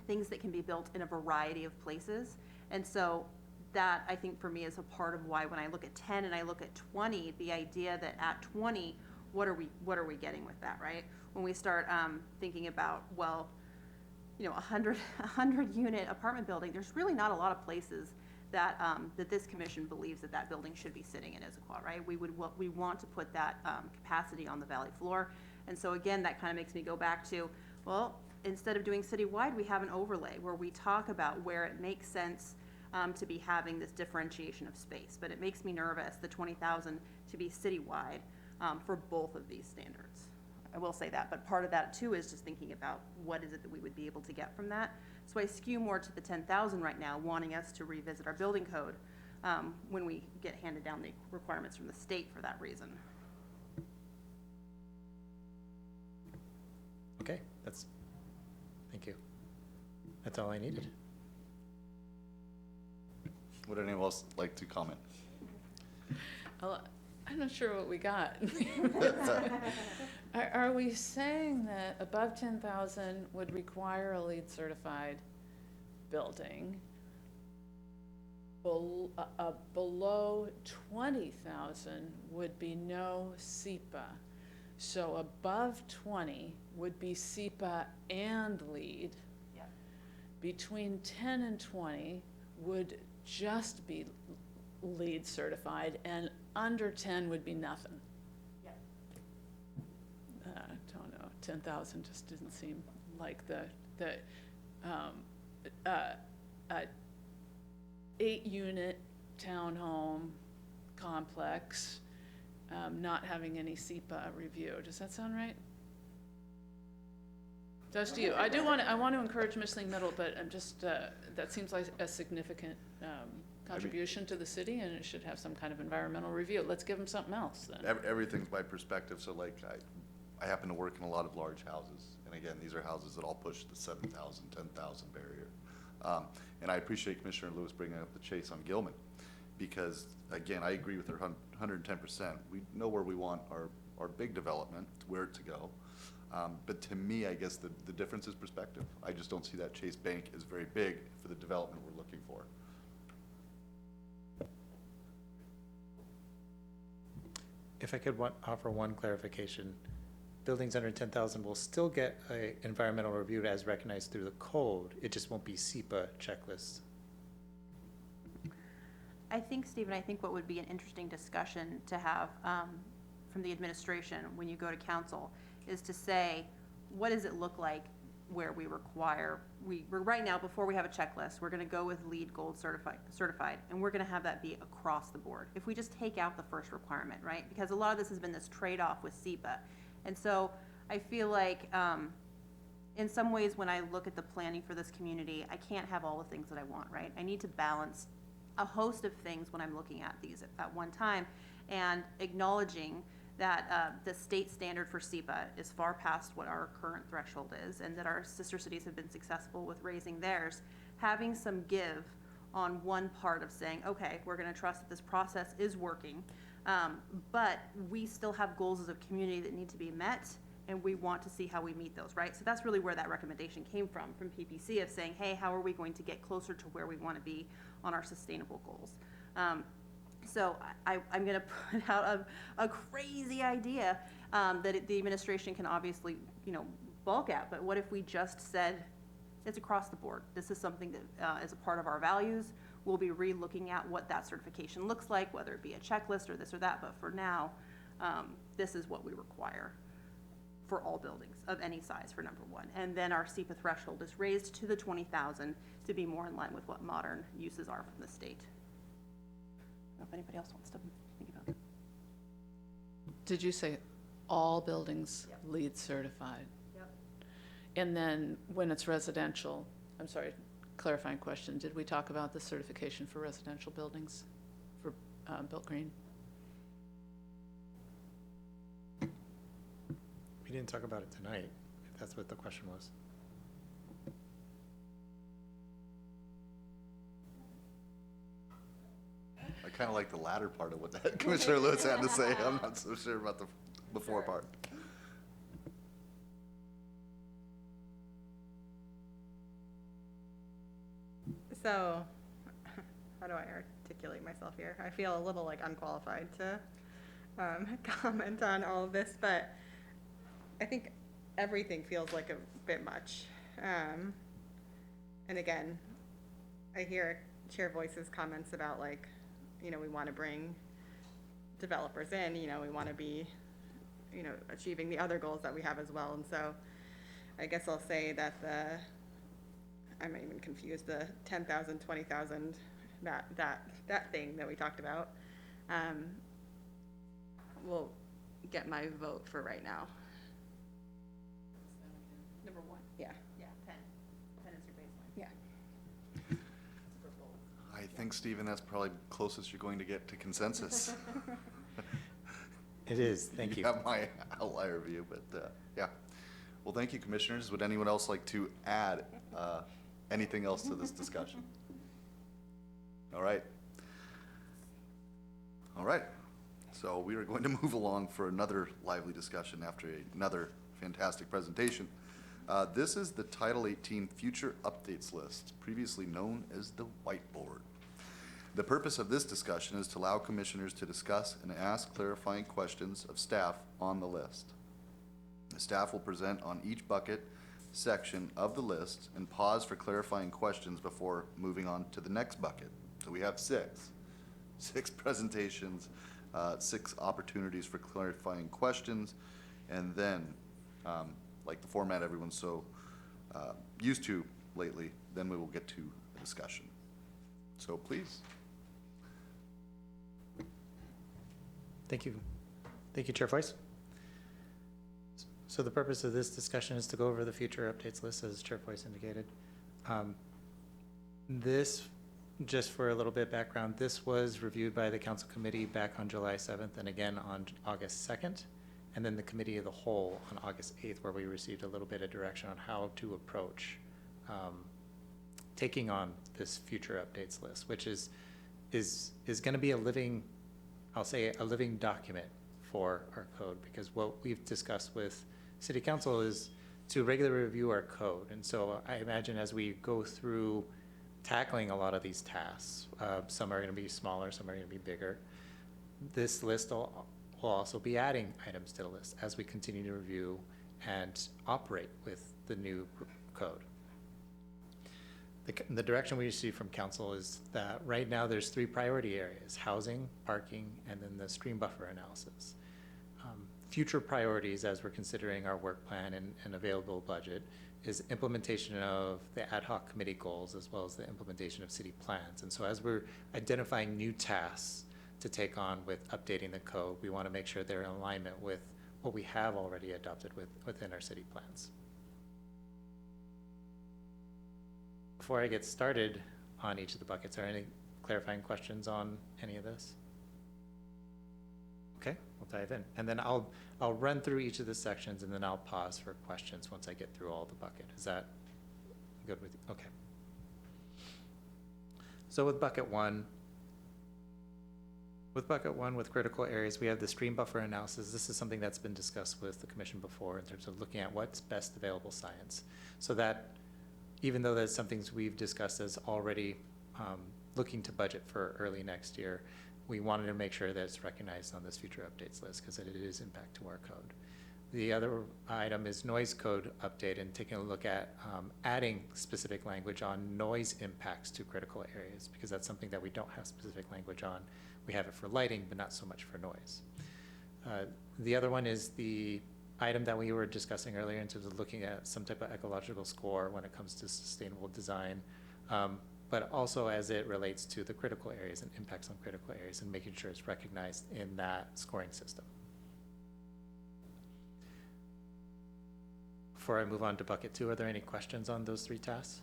I: things that can be built in a variety of places. And so that, I think, for me is a part of why when I look at 10 and I look at 20, the idea that at 20, what are we getting with that, right? When we start thinking about, well, you know, 100 unit apartment building, there's really not a lot of places that that this commission believes that building should be sitting in Issaquah, right? We want to put that capacity on the valley floor. And so again, that kind of makes me go back to, well, instead of doing citywide, we have an overlay where we talk about where it makes sense to be having this differentiation of space. But it makes me nervous, the 20,000 to be citywide for both of these standards. I will say that, but part of that too is just thinking about what is it that we would be able to get from that. So I skew more to the 10,000 right now, wanting us to revisit our building code when we get handed down the requirements from the state for that reason.
G: Okay, thank you. That's all I needed.
A: Would anyone else like to comment?
H: I'm not sure what we got. Are we saying that above 10,000 would require a LEED certified building? Below 20,000 would be no SEPA. So above 20 would be SEPA and LEED.
I: Yeah.
H: Between 10 and 20 would just be LEED certified, and under 10 would be nothing.
I: Yeah.
H: Don't know, 10,000 just didn't seem like the 8-unit townhome complex, not having any SEPA review. Does that sound right? Just to you. I want to encourage Missling Middle, but I'm just, that seems like a significant contribution to the city, and it should have some kind of environmental review. Let's give them something else then.
A: Everything's by perspective. So like I happen to work in a lot of large houses. And again, these are houses that all push the 7,000, 10,000 barrier. And I appreciate Commissioner Lewis bringing up the Chase on Gilman because, again, I agree with her 110%. We know where we want our big development, where to go. But to me, I guess the difference is perspective. I just don't see that Chase Bank as very big for the development we're looking for.
G: If I could offer one clarification, buildings under 10,000 will still get a environmental review as recognized through the code. It just won't be SEPA checklist.
I: I think, Stephen, I think what would be an interesting discussion to have from the administration when you go to council is to say, what does it look like where we require, we're right now, before we have a checklist, we're gonna go with LEED Gold certified, and we're gonna have that be across the board. If we just take out the first requirement, right? Because a lot of this has been this trade-off with SEPA. And so I feel like, in some ways, when I look at the planning for this community, I can't have all the things that I want, right? I need to balance a host of things when I'm looking at these at one time, and acknowledging that the state standard for SEPA is far past what our current threshold is, and that our sister cities have been successful with raising theirs. Having some give on one part of saying, okay, we're gonna trust that this process is working, but we still have goals as a community that need to be met, and we want to see how we meet those, right? So that's really where that recommendation came from PPC, of saying, hey, how are we going to get closer to where we want to be on our sustainable goals? So I'm going to put out a crazy idea that the administration can obviously, balk at, but what if we just said it's across the board? This is something that is a part of our values. We'll be re-looking at what that certification looks like, whether it be a checklist or this or that, but for now, this is what we require for all buildings of any size, for number one. And then our SEPA threshold is raised to the 20,000 to be more in line with what modern uses are from the state. I don't know if anybody else wants to think about it.
H: Did you say all buildings
I: Yep.
H: LEED certified?
I: Yep.
H: And then when it's residential, I'm sorry, clarifying question, did we talk about the certification for residential buildings for Built Green?
G: We didn't talk about it tonight, if that's what the question was.
A: I kind of like the latter part of what that Commissioner Lewis had to say. I'm not so sure about the before part.
J: So, how do I articulate myself here? I feel a little like unqualified to comment on all of this, but I think everything feels like a bit much. And again, I hear Chair Voice's comments about we want to bring developers in, we want to be, achieving the other goals that we have as well. And so I guess I'll say that I'm even confused, the 10,000, 20,000, that thing that we talked about, will get my vote for right now.
I: Number one.
J: Yeah.
I: Yeah, 10. 10 is your baseline.
J: Yeah.
A: I think, Stephen, that's probably closest you're going to get to consensus.
G: It is, thank you.
A: You have my outlier view, but yeah. Well, thank you, Commissioners. Would anyone else like to add anything else to this discussion? All right. All right. So we are going to move along for another lively discussion after another fantastic presentation. This is the Title 18 Future Updates List, previously known as the whiteboard. The purpose of this discussion is to allow commissioners to discuss and ask clarifying questions of staff on the list. The staff will present on each bucket section of the list and pause for clarifying questions before moving on to the next bucket. So we have six presentations, 6 opportunities for clarifying questions, and then, like the format everyone's so used to lately, then we will get to a discussion. So please.
G: Thank you. Thank you, Chair Foyce. So the purpose of this discussion is to go over the future updates list, as Chair Foyce indicated. This, just for a little bit background, this was reviewed by the Council Committee back on July 7th and again on August 2nd, and then the Committee of the Whole on August 8th, where we received a little bit of direction on how to approach taking on this future updates list, which is going to be a living, I'll say a living document for our code, because what we've discussed with city council is to regularly review our code. And so I imagine as we go through tackling a lot of these tasks, some are going to be smaller, some are going to be bigger. This list will also be adding items to the list as we continue to review and operate with the new code. The direction we receive from council is that right now there's 3 priority areas: housing, parking, and then the stream buffer analysis. Future priorities, as we're considering our work plan and available budget, is implementation of the ad hoc committee goals as well as the implementation of city plans. And so as we're identifying new tasks to take on with updating the code, we want to make sure they're in alignment with what we have already adopted within our city plans. Before I get started on each of the buckets, are any clarifying questions on any of this? Okay, we'll dive in. And then I'll run through each of the sections and then I'll pause for questions once I get through all the bucket. Is that good with you? Okay. So with bucket one, with critical areas, we have the stream buffer analysis. This is something that's been discussed with the commission before in terms of looking at what's best available science. So that even though that's something we've discussed as already looking to budget for early next year, we wanted to make sure that it's recognized on this future updates list because it is impact to our code. The other item is noise code update and taking a look at adding specific language on noise impacts to critical areas because that's something that we don't have specific language on. We have it for lighting, but not so much for noise. The other one is the item that we were discussing earlier in terms of looking at some type of ecological score when it comes to sustainable design, but also as it relates to the critical areas and impacts on critical areas and making sure it's recognized in that scoring system. Before I move on to bucket 2, are there any questions on those 3 tasks?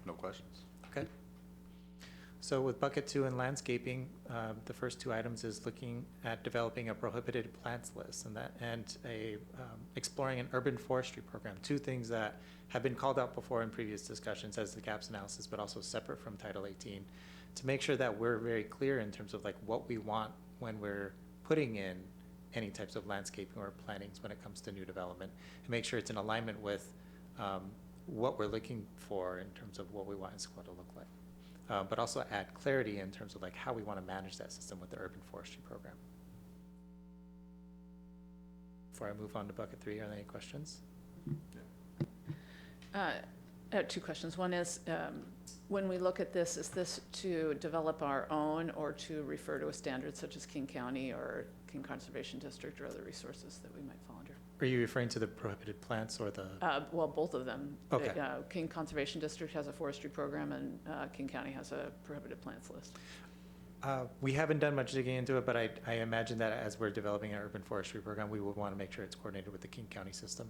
A: No questions.
G: Okay. So with bucket 2 and landscaping, the first 2 items is looking at developing a prohibited plants list and exploring an urban forestry program. 2 things that have been called out before in previous discussions as the gaps analysis, but also separate from Title 18, to make sure that we're very clear in terms of like what we want when we're putting in any types of landscaping or plantings when it comes to new development, and make sure it's in alignment with what we're looking for in terms of what we want Issaquah to look like. But also add clarity in terms of like how we want to manage that system with the urban forestry program. Before I move on to bucket 3, are there any questions?
H: I have 2 questions. One is, when we look at this, is this to develop our own or to refer to a standard such as King County or King Conservation District or other resources that we might fall under?
G: Are you referring to the prohibited plants or the?
H: Well, both of them.
G: Okay.
H: King Conservation District has a forestry program and King County has a prohibited plants list.
G: We haven't done much digging into it, but I imagine that as we're developing an urban forestry program, we would want to make sure it's coordinated with the King County system.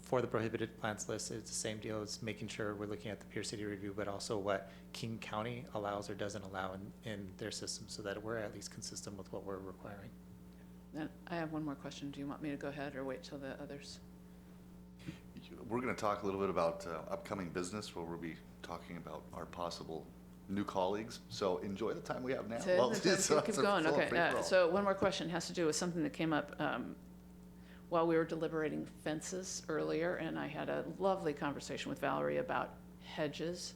G: For the prohibited plants list, it's the same deal as making sure we're looking at the peer city review, but also what King County allows or doesn't allow in their system so that we're at least consistent with what we're requiring.
H: And I have one more question. Do you want me to go ahead or wait till the others?
A: We're going to talk a little bit about upcoming business where we'll be talking about our possible new colleagues. So enjoy the time we have now.
H: Keep going. Okay. So one more question has to do with something that came up while we were deliberating fences earlier, and I had a lovely conversation with Valerie about hedges,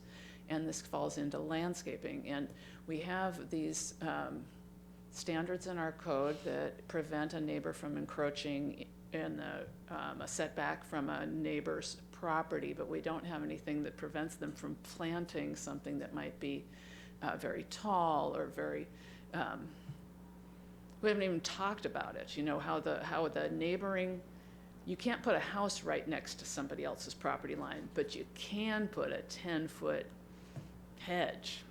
H: and this falls into landscaping. And we have these standards in our code that prevent a neighbor from encroaching in a setback from a neighbor's property, but we don't have anything that prevents them from planting something that might be very tall or very, we haven't even talked about it, you know, how the neighboring, you can't put a house right next to somebody else's property line, but you can put a 10-foot hedge.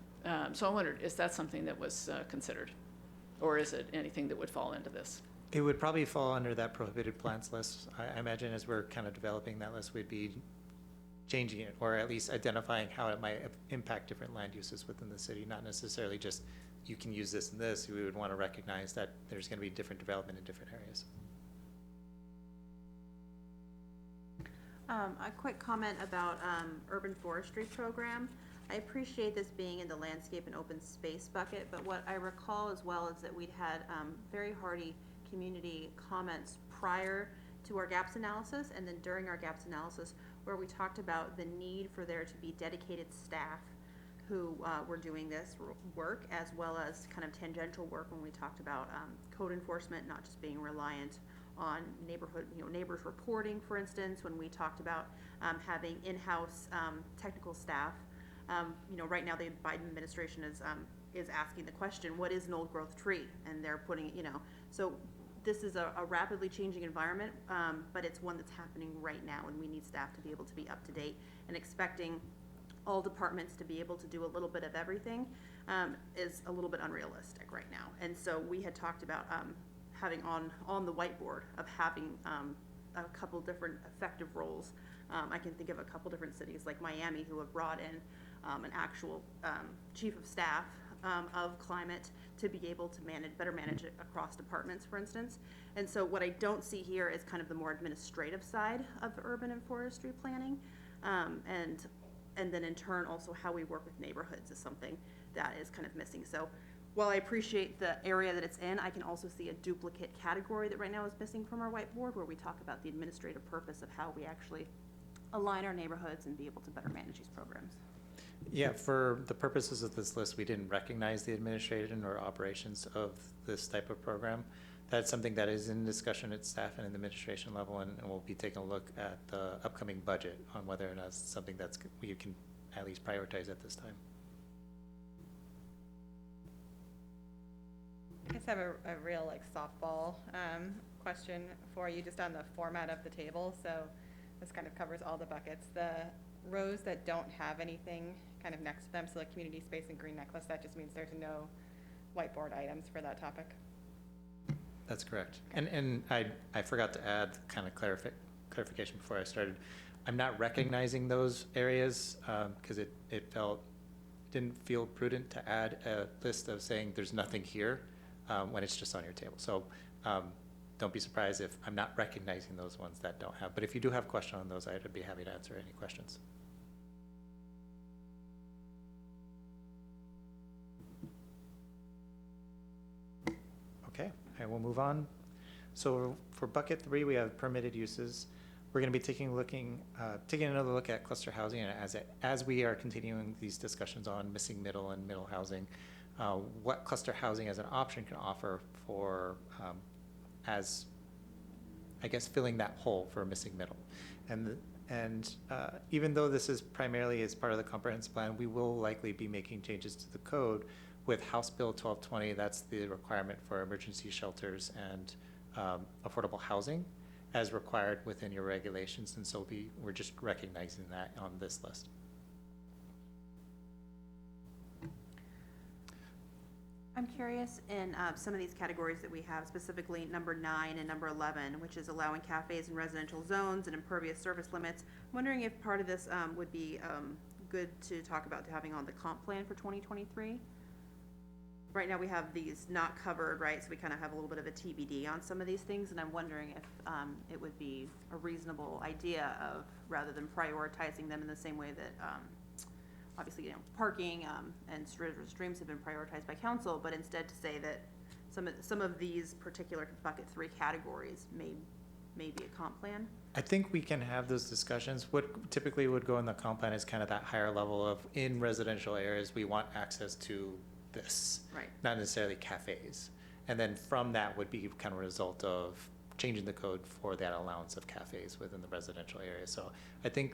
H: So I wondered, is that something that was considered? Or is it anything that would fall into this?
G: It would probably fall under that prohibited plants list. I imagine as we're kind of developing that list, we'd be changing it, or at least identifying how it might impact different land uses within the city, not necessarily just you can use this and this. We would want to recognize that there's going to be different development in different areas.
I: A quick comment about urban forestry program. I appreciate this being in the landscape and open space bucket, but what I recall as well is that we'd had very hearty community comments prior to our gaps analysis and then during our gaps analysis, where we talked about the need for there to be dedicated staff who were doing this work, as well as kind of tangential work when we talked about code enforcement, not just being reliant on neighborhood, neighbors reporting, for instance, when we talked about having in-house technical staff. Right now the Biden administration is asking the question, what is an old growth tree? And they're putting, so this is a rapidly changing environment, but it's one that's happening right now, and we need staff to be able to be up to date, and expecting all departments to be able to do a little bit of everything is a little bit unrealistic right now. And so we had talked about having on the whiteboard of having a couple different effective roles. I can think of a couple different cities like Miami who have brought in an actual chief of staff of climate to be able to better manage it across departments, for instance. And so what I don't see here is kind of the more administrative side of urban and forestry planning. And then in turn also how we work with neighborhoods is something that is kind of missing. So while I appreciate the area that it's in, I can also see a duplicate category that right now is missing from our whiteboard, where we talk about the administrative purpose of how we actually align our neighborhoods and be able to better manage these programs.
G: Yeah, for the purposes of this list, we didn't recognize the administration or operations of this type of program. That's something that is in discussion at staff and in the administration level, and we'll be taking a look at the upcoming budget on whether or not it's something that's we can at least prioritize at this time.
J: I guess I have a real softball question for you, just on the format of the table. So this kind of covers all the buckets. The rows that don't have anything kind of next to them, so like community space and green necklace, that just means there's no whiteboard items for that topic.
G: That's correct. And I forgot to add kind of clarification before I started. I'm not recognizing those areas because it didn't feel prudent to add a list of saying there's nothing here when it's just on your table. So don't be surprised if I'm not recognizing those ones that don't have. But if you do have a question on those, I'd be happy to answer any questions. Okay, I will move on. So for bucket 3, we have permitted uses. We're going to be taking another look at cluster housing, and as we are continuing these discussions on missing middle and middle housing, what cluster housing as an option can offer for as I guess filling that hole for missing middle. And even though this is primarily as part of the comprehensive plan, we will likely be making changes to the code with House Bill 1220. That's the requirement for emergency shelters and affordable housing as required within your regulations. And so we're just recognizing that on this list.
I: I'm curious in some of these categories that we have, specifically number 9 and number 11, which is allowing cafes in residential zones and impervious surface limits. I'm wondering if part of this would be good to talk about having on the comp plan for 2023. Right now we have these not covered, right? So we kind of have a little bit of a TBD on some of these things, and I'm wondering if it would be a reasonable idea of, rather than prioritizing them in the same way that obviously, parking and streams have been prioritized by council, but instead to say that some of these particular bucket 3 categories may be a comp plan.
G: I think we can have those discussions. What typically would go in the comp plan is kind of that higher level of, in residential areas, we want access to this,
I: right?
G: Not necessarily cafes. And then from that would be kind of a result of changing the code for that allowance of cafes within the residential area. So I think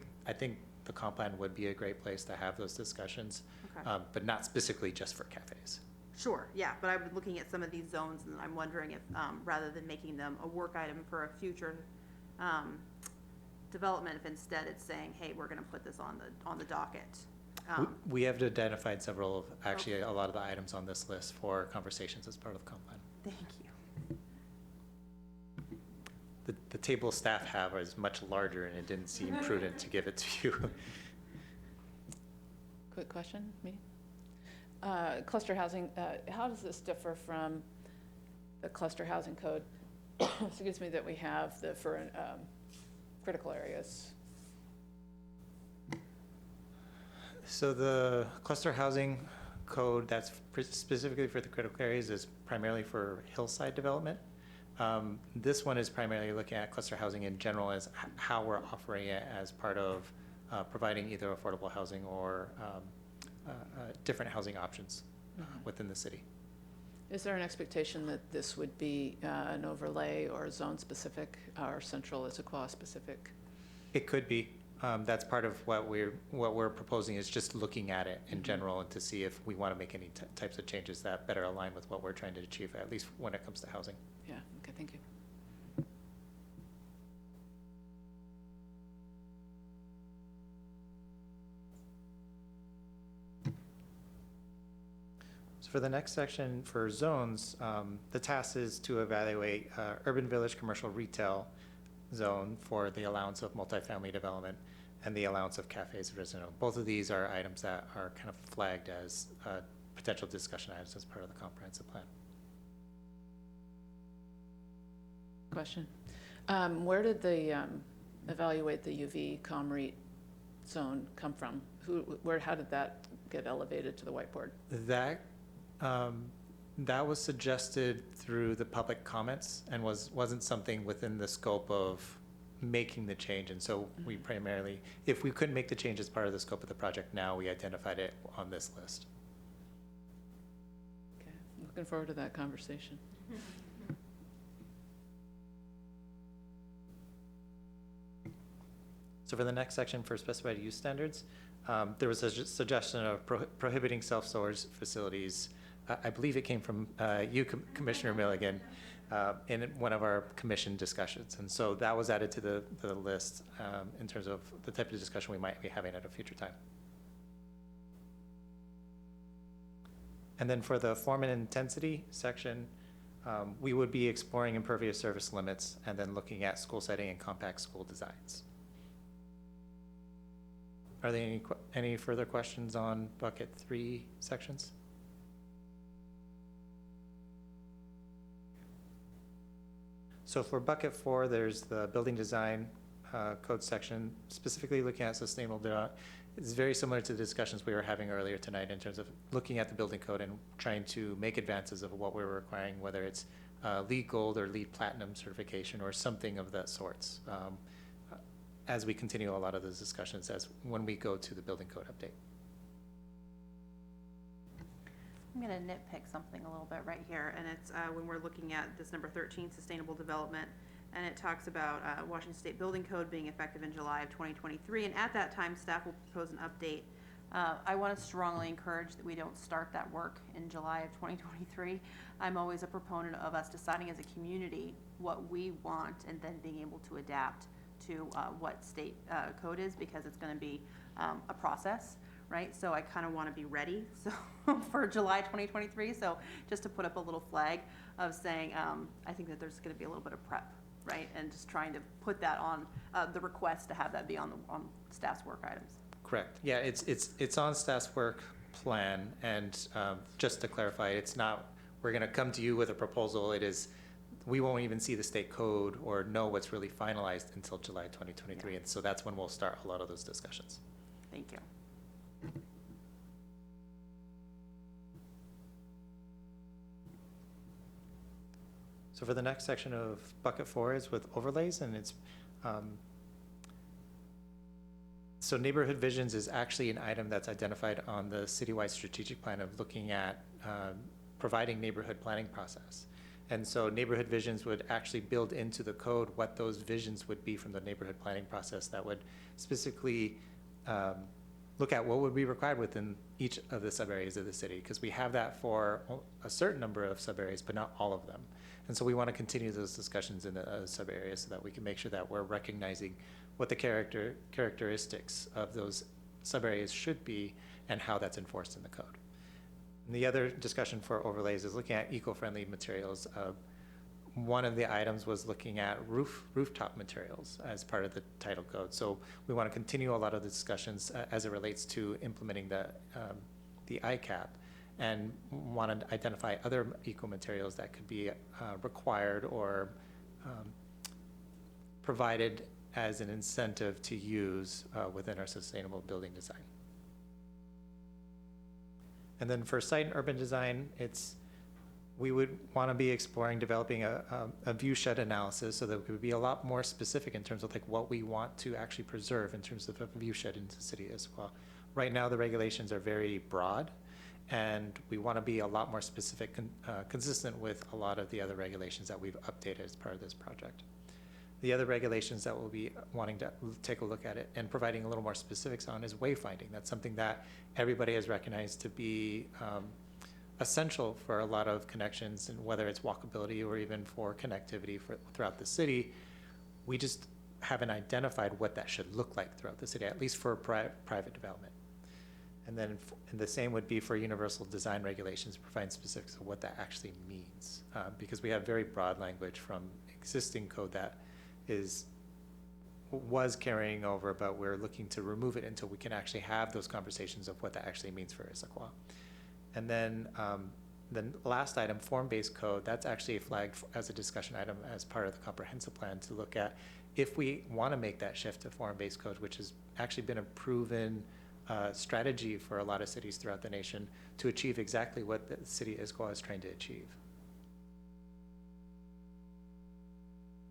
G: the comp plan would be a great place to have those discussions,
I: Okay.
G: But not specifically just for cafes.
I: Sure, yeah, but I'm looking at some of these zones, and I'm wondering if, rather than making them a work item for a future development, if instead it's saying, hey, we're gonna put this on the docket.
G: We have identified several of, actually, a lot of the items on this list for conversations as part of the comp plan.
I: Thank you.
G: The table staff have is much larger, and it didn't seem prudent to give it to you.
H: Quick question, me? Cluster housing, how does this differ from the cluster housing code, excuse me, that we have for critical areas?
G: So the cluster housing code that's specifically for the critical areas is primarily for hillside development. This one is primarily looking at cluster housing in general as how we're offering it as part of providing either affordable housing or different housing options within the city.
H: Is there an expectation that this would be an overlay or zone-specific or central Issaquah specific?
G: It could be. That's part of what we're proposing, is just looking at it in general and to see if we want to make any types of changes that better align with what we're trying to achieve, at least when it comes to housing.
H: Yeah, okay, thank you.
G: So for the next section for zones, the task is to evaluate urban village commercial retail zone for the allowance of multifamily development and the allowance of cafes and residential. Both of these are items that are kind of flagged as potential discussion items as part of the comprehensive plan.
H: Question. Where did the evaluate the UV ComREIT zone come from? How did that get elevated to the whiteboard?
G: That was suggested through the public comments and wasn't something within the scope of making the change. And so we primarily, if we couldn't make the change as part of the scope of the project now, we identified it on this list.
H: Okay, looking forward to that conversation.
G: So for the next section for specified use standards, there was a suggestion of prohibiting self-storage facilities. I believe it came from you, Commissioner Milligan, in one of our commission discussions. And so that was added to the list in terms of the type of discussion we might be having at a future time. And then for the form and intensity section, we would be exploring impervious surface limits and then looking at school setting and compact school designs. Are there any further questions on bucket 3 sections? So for bucket 4, there's the building design code section, specifically looking at sustainable development. It's very similar to the discussions we were having earlier tonight in terms of looking at the building code and trying to make advances of what we're requiring, whether it's LEED Gold or LEED Platinum certification or something of that sorts. As we continue a lot of those discussions as when we go to the building code update.
I: I'm gonna nitpick something a little bit right here, and it's when we're looking at this number 13, sustainable development, and it talks about Washington State Building Code being effective in July of 2023, and at that time, staff will propose an update. I want to strongly encourage that we don't start that work in July of 2023. I'm always a proponent of us deciding as a community what we want and then being able to adapt to what state code is, because it's going to be a process, right? So I kind of want to be ready for July 2023. So just to put up a little flag of saying, I think that there's going to be a little bit of prep, right? And just trying to put that on the request to have that be on staff's work items.
G: Correct. Yeah, it's on staff's work plan, and just to clarify, it's not we're going to come to you with a proposal. It is we won't even see the state code or know what's really finalized until July 2023, yeah. And so that's when we'll start a lot of those discussions.
I: Thank you.
G: So for the next section of bucket 4 is with overlays, and it's so neighborhood visions is actually an item that's identified on the citywide strategic plan of looking at providing neighborhood planning process. And so neighborhood visions would actually build into the code what those visions would be from the neighborhood planning process that would specifically look at what would be required within each of the sub-areas of the city, because we have that for a certain number of sub-areas, but not all of them. And so we want to continue those discussions in the sub-areas so that we can make sure that we're recognizing what the characteristics of those sub-areas should be and how that's enforced in the code. And the other discussion for overlays is looking at eco-friendly materials. One of the items was looking at rooftop materials as part of the title code. So we want to continue a lot of the discussions as it relates to implementing the ICAP, and want to identify other eco-materials that could be required or provided as an incentive to use within our sustainable building design. And then for site and urban design, it's we would want to be exploring developing a view shed analysis so that we could be a lot more specific in terms of like what we want to actually preserve in terms of a view shed in the city as well. Right now, the regulations are very broad, and we want to be a lot more specific, consistent with a lot of the other regulations that we've updated as part of this project. The other regulations that we'll be wanting to take a look at it and providing a little more specifics on is wayfinding. That's something that everybody has recognized to be essential for a lot of connections, and whether it's walkability or even for connectivity throughout the city. We just haven't identified what that should look like throughout the city, at least for private development. And then and the same would be for universal design regulations, providing specifics of what that actually means. Because we have very broad language from existing code that was carrying over, but we're looking to remove it until we can actually have those conversations of what that actually means for Issaquah. And then the last item, form-based code, that's actually flagged as a discussion item as part of the comprehensive plan to look at if we want to make that shift to form-based code, which has actually been a proven strategy for a lot of cities throughout the nation to achieve exactly what the city of Issaquah is trying to achieve.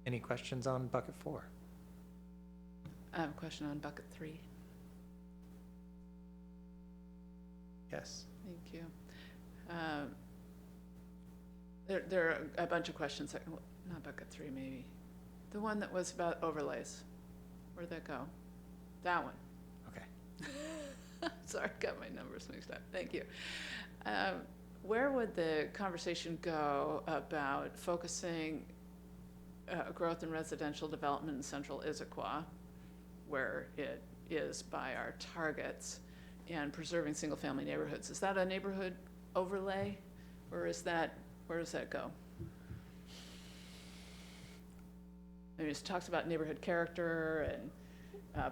G: Any questions on bucket 4?
H: I have a question on bucket 3.
G: Yes.
H: Thank you. There are a bunch of questions, not bucket 3 maybe. The one that was about overlays, where'd that go? That one.
G: Okay.
H: Sorry, got my numbers mixed up. Thank you. Where would the conversation go about focusing growth in residential development in central Issaquah, where it is by our targets, and preserving single-family neighborhoods? Is that a neighborhood overlay, or is that, where does that go? I mean, it talks about neighborhood character and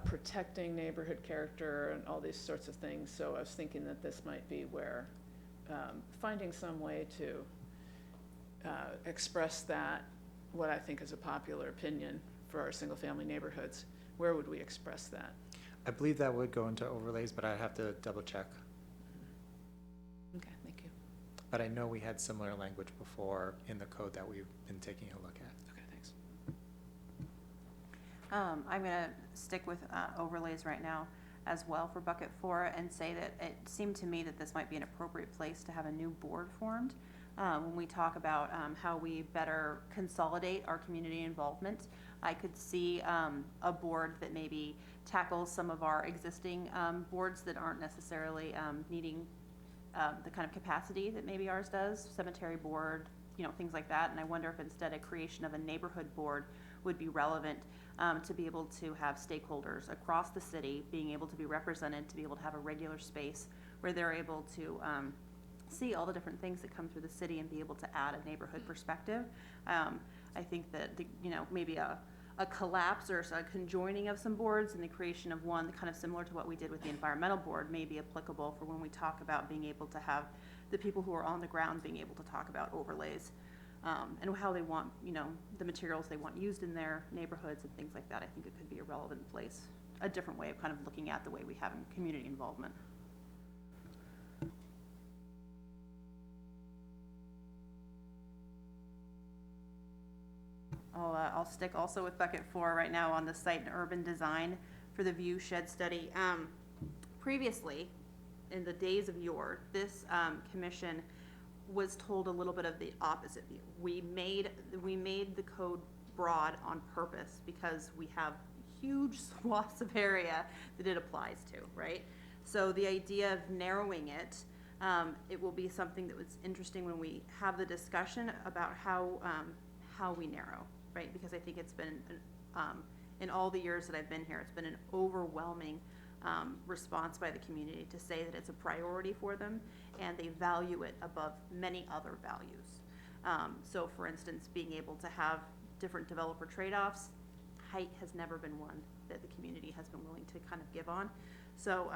H: protecting neighborhood character and all these sorts of things. So I was thinking that this might be where finding some way to express that, what I think is a popular opinion for our single-family neighborhoods. Where would we express that?
G: I believe that would go into overlays, but I'd have to double check.
H: Okay, thank you.
G: But I know we had similar language before in the code that we've been taking a look at.
H: Okay, thanks.
I: I'm gonna stick with overlays right now as well for bucket 4 and say that it seemed to me that this might be an appropriate place to have a new board formed. When we talk about how we better consolidate our community involvement, I could see a board that maybe tackles some of our existing boards that aren't necessarily needing the kind of capacity that maybe ours does, cemetery board, you know, things like that. And I wonder if instead a creation of a neighborhood board would be relevant to be able to have stakeholders across the city being able to be represented, to be able to have a regular space where they're able to see all the different things that come through the city and be able to add a neighborhood perspective. I think that, you know, maybe a collapse or a conjoining of some boards and the creation of one kind of similar to what we did with the environmental board may be applicable for when we talk about being able to have the people who are on the ground being able to talk about overlays and how they want, you know, the materials they want used in their neighborhoods and things like that. I think it could be a relevant place, a different way of kind of looking at the way we have in community involvement. I'll stick also with bucket 4 right now on the site and urban design for the view shed study. Previously, in the days of yore, this commission was told a little bit of the opposite view. We made the code broad on purpose because we have huge swaths of area that it applies to, right? So the idea of narrowing it, it will be something that was interesting when we have the discussion about how we narrow, right? Because I think it's been, in all the years that I've been here, it's been an overwhelming response by the community to say that it's a priority for them and they value it above many other values. So for instance, being able to have different developer trade-offs, height has never been one that the community has been willing to kind of give on. So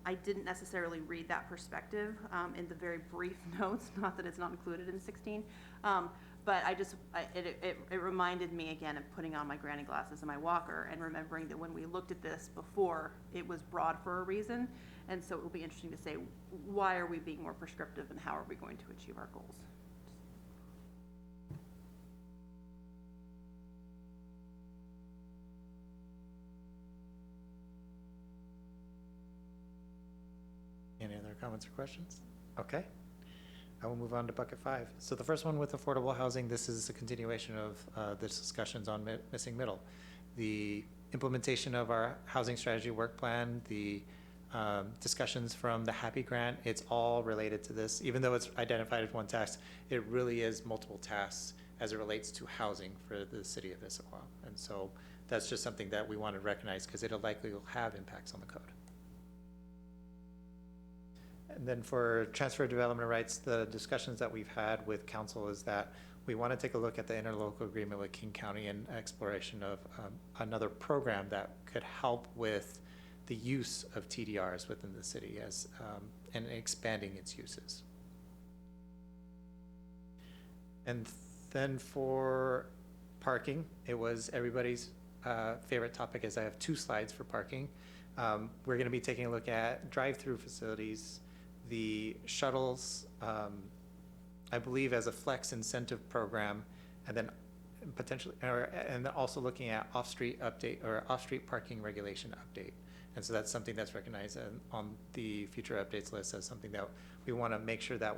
I: I didn't necessarily read that perspective in the very brief notes, not that it's not included in 16. But it reminded me again of putting on my granny glasses and my walker and remembering that when we looked at this before, it was broad for a reason. And so it will be interesting to say, why are we being more prescriptive and how are we going to achieve our goals?
G: comments or questions? Okay. I will move on to bucket 5. So the first one with affordable housing, this is a continuation of the discussions on missing middle. The implementation of our housing strategy work plan, the discussions from the Happy Grant, it's all related to this. Even though it's identified as one task, it really is multiple tasks as it relates to housing for the city of Issaquah. And so that's just something that we want to recognize because it'll likely will have impacts on the code. And then for transfer of development rights, the discussions that we've had with council is that we want to take a look at the interlocal agreement with King County and exploration of another program that could help with the use of TDRs within the city as and expanding its uses. And then for parking, it was everybody's favorite topic, as I have 2 slides for parking. We're going to be taking a look at drive-through facilities, the shuttles, I believe as a flex incentive program, and then potentially, and also looking at off-street update or off-street parking regulation update. And so that's something that's recognized on the future updates list as something that we want to make sure that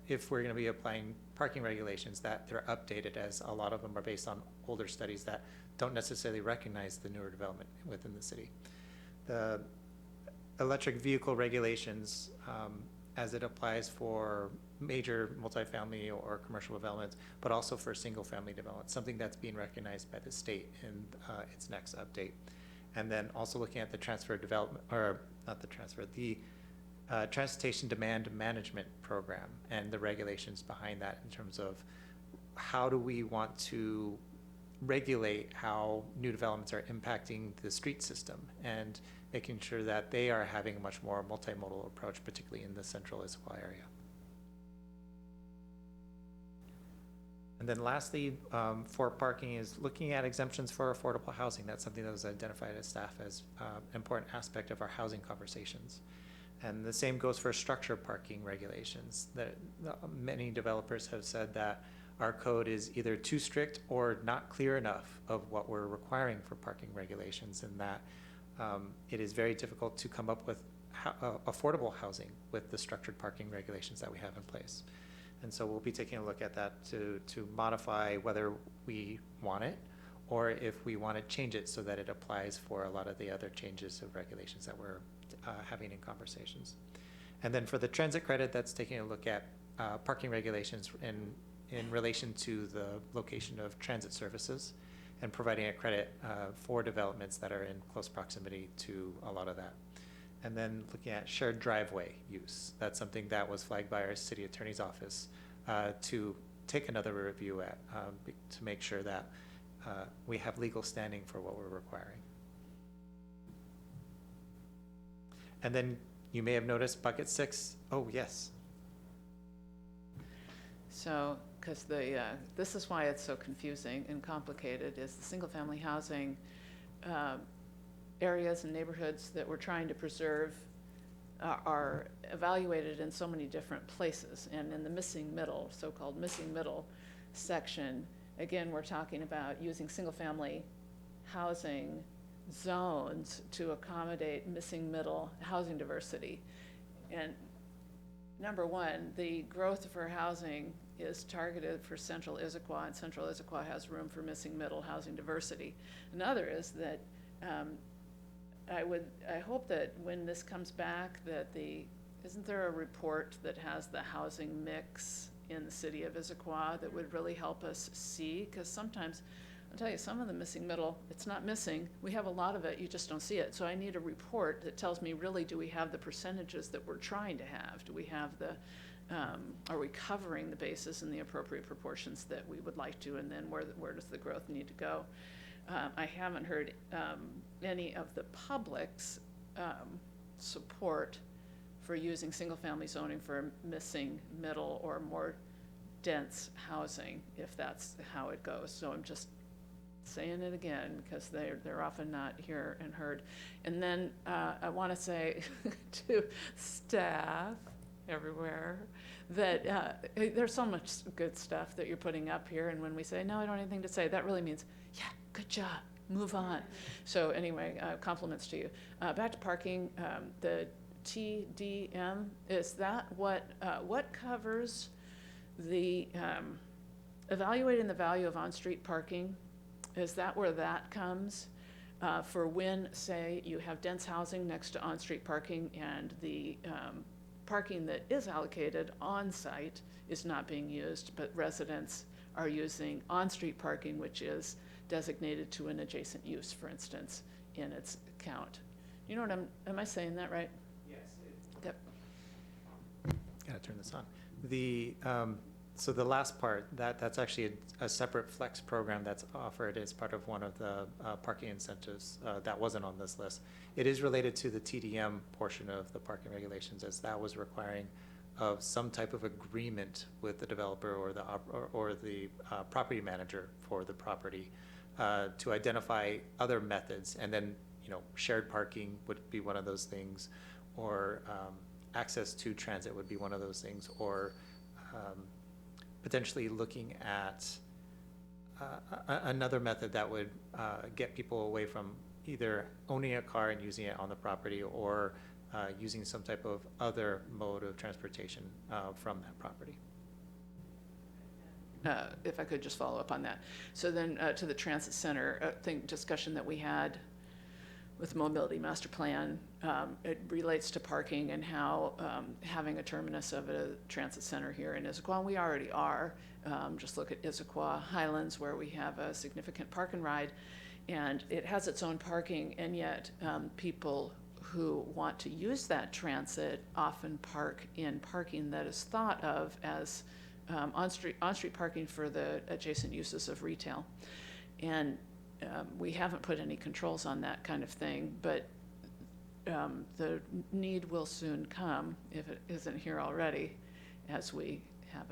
G: if we're going to be applying parking regulations, that they're updated, as a lot of them are based on older studies that don't necessarily recognize the newer development within the city. The electric vehicle regulations, as it applies for major multifamily or commercial developments, but also for single-family development, something that's being recognized by the state in its next update. And then also looking at the transfer development, or not the transfer, the transportation demand management program and the regulations behind that in terms of how do we want to regulate how new developments are impacting the street system and making sure that they are having a much more multimodal approach, particularly in the central Issaquah area. And then lastly, for parking is looking at exemptions for affordable housing. That's something that was identified as staff as an important aspect of our housing conversations. And the same goes for structured parking regulations. Many developers have said that our code is either too strict or not clear enough of what we're requiring for parking regulations, and that it is very difficult to come up with affordable housing with the structured parking regulations that we have in place. And so we'll be taking a look at that to modify whether we want it or if we want to change it so that it applies for a lot of the other changes of regulations that we're having in conversations. And then for the transit credit, that's taking a look at parking regulations in relation to the location of transit services and providing a credit for developments that are in close proximity to a lot of that. And then looking at shared driveway use. That's something that was flagged by our city attorney's office to take another review at to make sure that we have legal standing for what we're requiring. And then you may have noticed bucket 6. Oh, yes.
H: So, because this is why it's so confusing and complicated, is the single-family housing areas and neighborhoods that we're trying to preserve are evaluated in so many different places. And in the missing middle, so-called missing middle section, again, we're talking about using single-family housing zones to accommodate missing middle housing diversity. And number one, the growth for housing is targeted for central Issaquah, and central Issaquah has room for missing middle housing diversity. Another is that I hope that when this comes back that isn't there a report that has the housing mix in the city of Issaquah that would really help us see? Because sometimes, I'll tell you, some of the missing middle, it's not missing. We have a lot of it, you just don't see it. So I need a report that tells me, really, do we have the percentages that we're trying to have? Do we have are we covering the bases in the appropriate proportions that we would like to? And then where does the growth need to go? I haven't heard any of the public's support for using single-family zoning for missing middle or more dense housing, if that's how it goes. So I'm just saying it again because they're often not here and heard. And then I want to say to staff everywhere that there's so much good stuff that you're putting up here, and when we say, no, I don't have anything to say, that really means, yeah, good job, move on. So anyway, compliments to you. Back to parking, the TDM, is that what covers the, evaluating the value of on-street parking? Is that where that comes? For when, say, you have dense housing next to on-street parking and the parking that is allocated on-site is not being used, but residents are using on-street parking, which is designated to an adjacent use, for instance, in its count. You know what am I saying that right?
G: Yes.
H: Yep.
G: Gotta turn this on. So the last part, that's actually a separate flex program that's offered as part of one of the parking incentives that wasn't on this list. It is related to the TDM portion of the parking regulations, as that was requiring of some type of agreement with the developer or the property manager for the property to identify other methods. And then, shared parking would be one of those things, or access to transit would be one of those things, or potentially looking at another method that would get people away from either owning a car and using it on the property, or using some type of other mode of transportation from that property.
H: If I could just follow up on that. So then to the transit center discussion that we had with the mobility master plan, it relates to parking and how having a terminus of a transit center here in Issaquah, and we already are. Just look at Issaquah Highlands, where we have a significant park and ride, and it has its own parking, and yet people who want to use that transit often park in parking that is thought of as on-street parking for the adjacent uses of retail. And we haven't put any controls on that kind of thing, but the need will soon come, if it isn't here already, as we have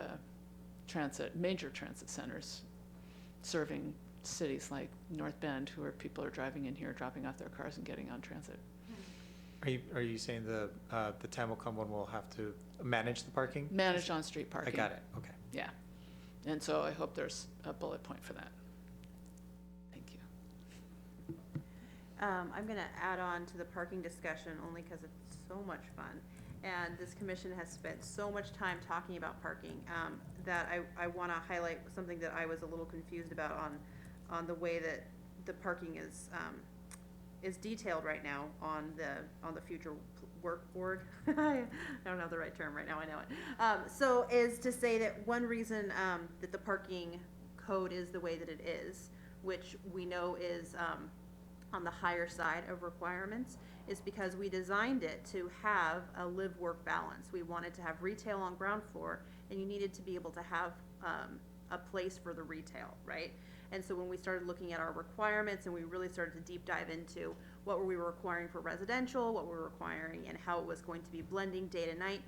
H: major transit centers serving cities like North Bend, where people are driving in here, dropping off their cars and getting on transit.
G: Are you saying the time will come when we'll have to manage the parking?
H: Manage on-street
G: I
H: parking.
G: got it, okay.
H: Yeah. And so I hope there's a bullet point for that. Thank you.
I: I'm gonna add on to the parking discussion only because it's so much fun. And this commission has spent so much time talking about parking, that I wanna highlight something that I was a little confused about on the way that the parking is detailed right now on the future work board. I don't have the right term right now, I know it. So is to say that one reason that the parking code is the way that it is, which we know is on the higher side of requirements, is because we designed it to have a live-work balance. We wanted to have retail on ground floor, and you needed to be able to have a place for the retail, right? And so when we started looking at our requirements and we really started to deep dive into what were we requiring for residential, what we were requiring, and how it was going to be blending day to night,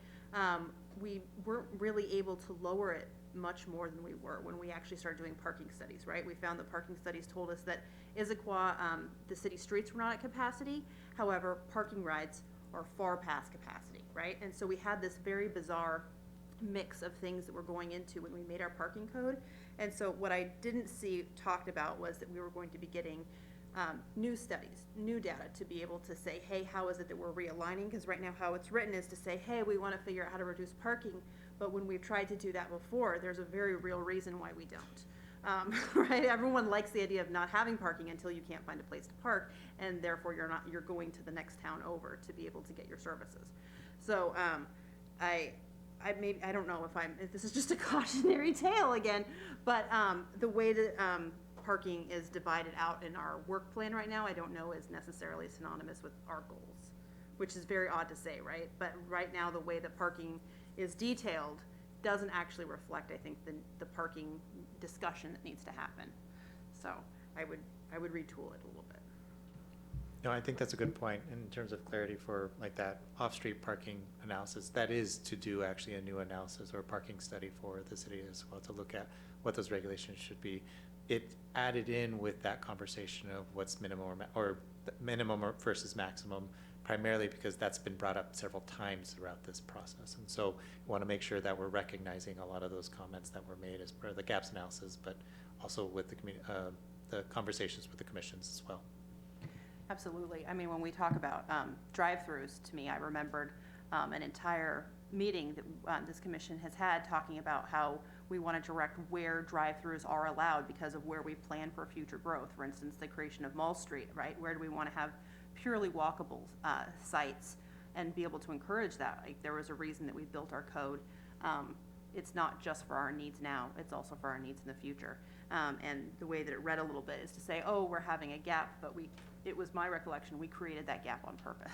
I: we weren't really able to lower it much more than we were when we actually started doing parking studies, right? We found that parking studies told us that Issaquah, the city streets were not at capacity. However, parking rides are far past capacity, right? And so we had this very bizarre mix of things that were going into when we made our parking code. And so what I didn't see talked about was that we were going to be getting new studies, new data to be able to say, hey, how is it that we're realigning? Because right now how it's written is to say, hey, we want to figure out how to reduce parking. But when we've tried to do that before, there's a very real reason why we don't. Right? Everyone likes the idea of not having parking until you can't find a place to park, and therefore you're going to the next town over to be able to get your services. So I don't know if this is just a cautionary tale again, but the way that parking is divided out in our work plan right now, I don't know is necessarily synonymous with our goals, which is very odd to say, right? But right now, the way that parking is detailed doesn't actually reflect, I think, the parking discussion that needs to happen. So I would retool it a little bit.
G: No, I think that's a good point in terms of clarity for like that off-street parking analysis. That is to do actually a new analysis or a parking study for the city as well, to look at what those regulations should be. It added in with that conversation of what's minimum or minimum versus maximum, primarily because that's been brought up several times throughout this process. And so we want to make sure that we're recognizing a lot of those comments that were made as part of the gaps analysis, but also with the conversations with the commissions as well.
I: Absolutely. I mean, when we talk about drive-throughs, to me, I remembered an entire meeting that this commission has had talking about how we want to direct where drive-throughs are allowed because of where we plan for future growth. For instance, the creation of Mall Street, right? Where do we want to have purely walkable sites and be able to encourage that? Like, there was a reason that we built our code. It's not just for our needs now, it's also for our needs in the future. And the way that it read a little bit is to say, oh, we're having a gap, but it was my recollection, we created that gap on purpose.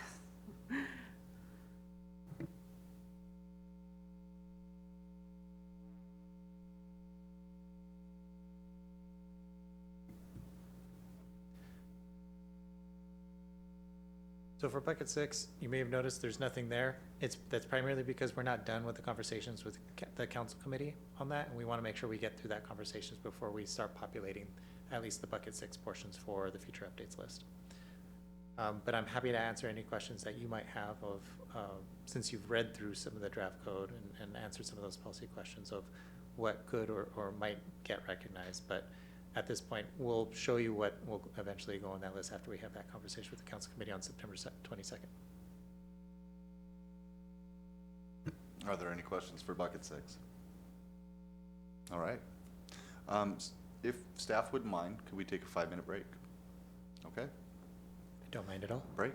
G: So for bucket 6, you may have noticed there's nothing there. That's primarily because we're not done with the conversations with the council committee on that, and we want to make sure we get through that conversations before we start populating at least the bucket 6 portions for the future updates list. But I'm happy to answer any questions that you might have of, since you've read through some of the draft code and answered some of those policy questions of what could or might get recognized. But at this point, we'll show you what will eventually go on that list after we have that conversation with the council committee on September 22nd.
A: Are there any questions for bucket 6? All right. If staff wouldn't mind, could we take a 5-minute break? Okay,
G: I don't mind at all.
A: break.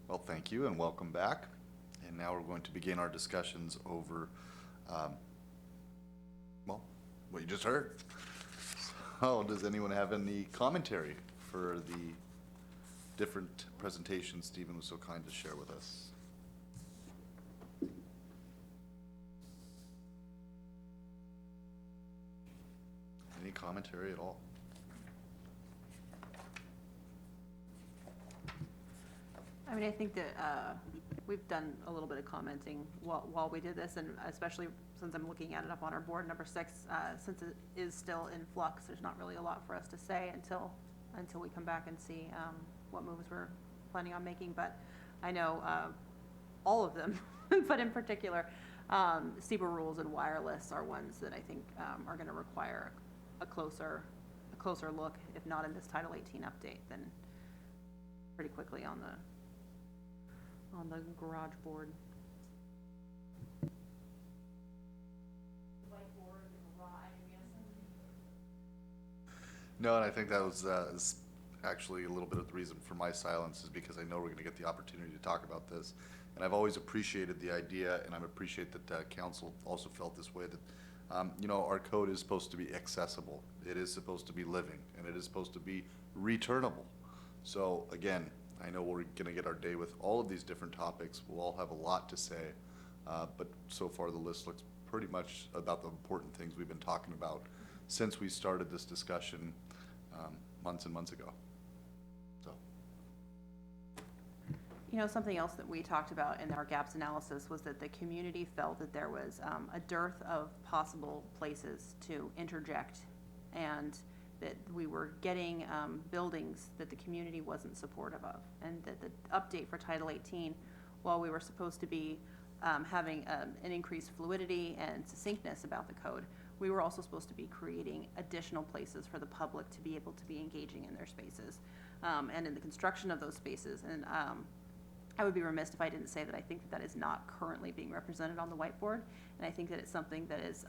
A: Well, thank you and welcome back. And now we're going to begin our discussions over, well, what you just heard. So does anyone have any commentary for the different presentations Stephen was so kind to share with us? Any commentary at all?
I: I mean, I think that we've done a little bit of commenting while we did this, and especially since I'm looking at it up on our board, number 6, since it is still in flux, there's not really a lot for us to say until we come back and see what moves we're planning on making. But I know all of them, but in particular, SEBA rules and wireless are ones that I think are going to require a closer look, if not in this Title 18 update, then pretty quickly on the garage board.
A: No, and I think that was is actually a little bit of the reason for my silence, is because I know we're going to get the opportunity to talk about this. And I've always appreciated the idea, and I appreciate that council also felt this way, that you know, our code is supposed to be accessible. It is supposed to be living, and it is supposed to be returnable. So again, I know we're going to get our day with all of these different topics. We'll all have a lot to say, but so far the list looks pretty much about the important things we've been talking about since we started this discussion months and months ago. So,
I: You know, something else that we talked about in our gaps analysis was that the community felt that there was a dearth of possible places to interject, and that we were getting buildings that the community wasn't supportive of, and that the update for Title 18, while we were supposed to be having an increased fluidity and succinctness about the code, we were also supposed to be creating additional places for the public to be able to be engaging in their spaces and in the construction of those spaces. And I would be remiss if I didn't say that I think that is not currently being represented on the whiteboard, and I think that it's something that is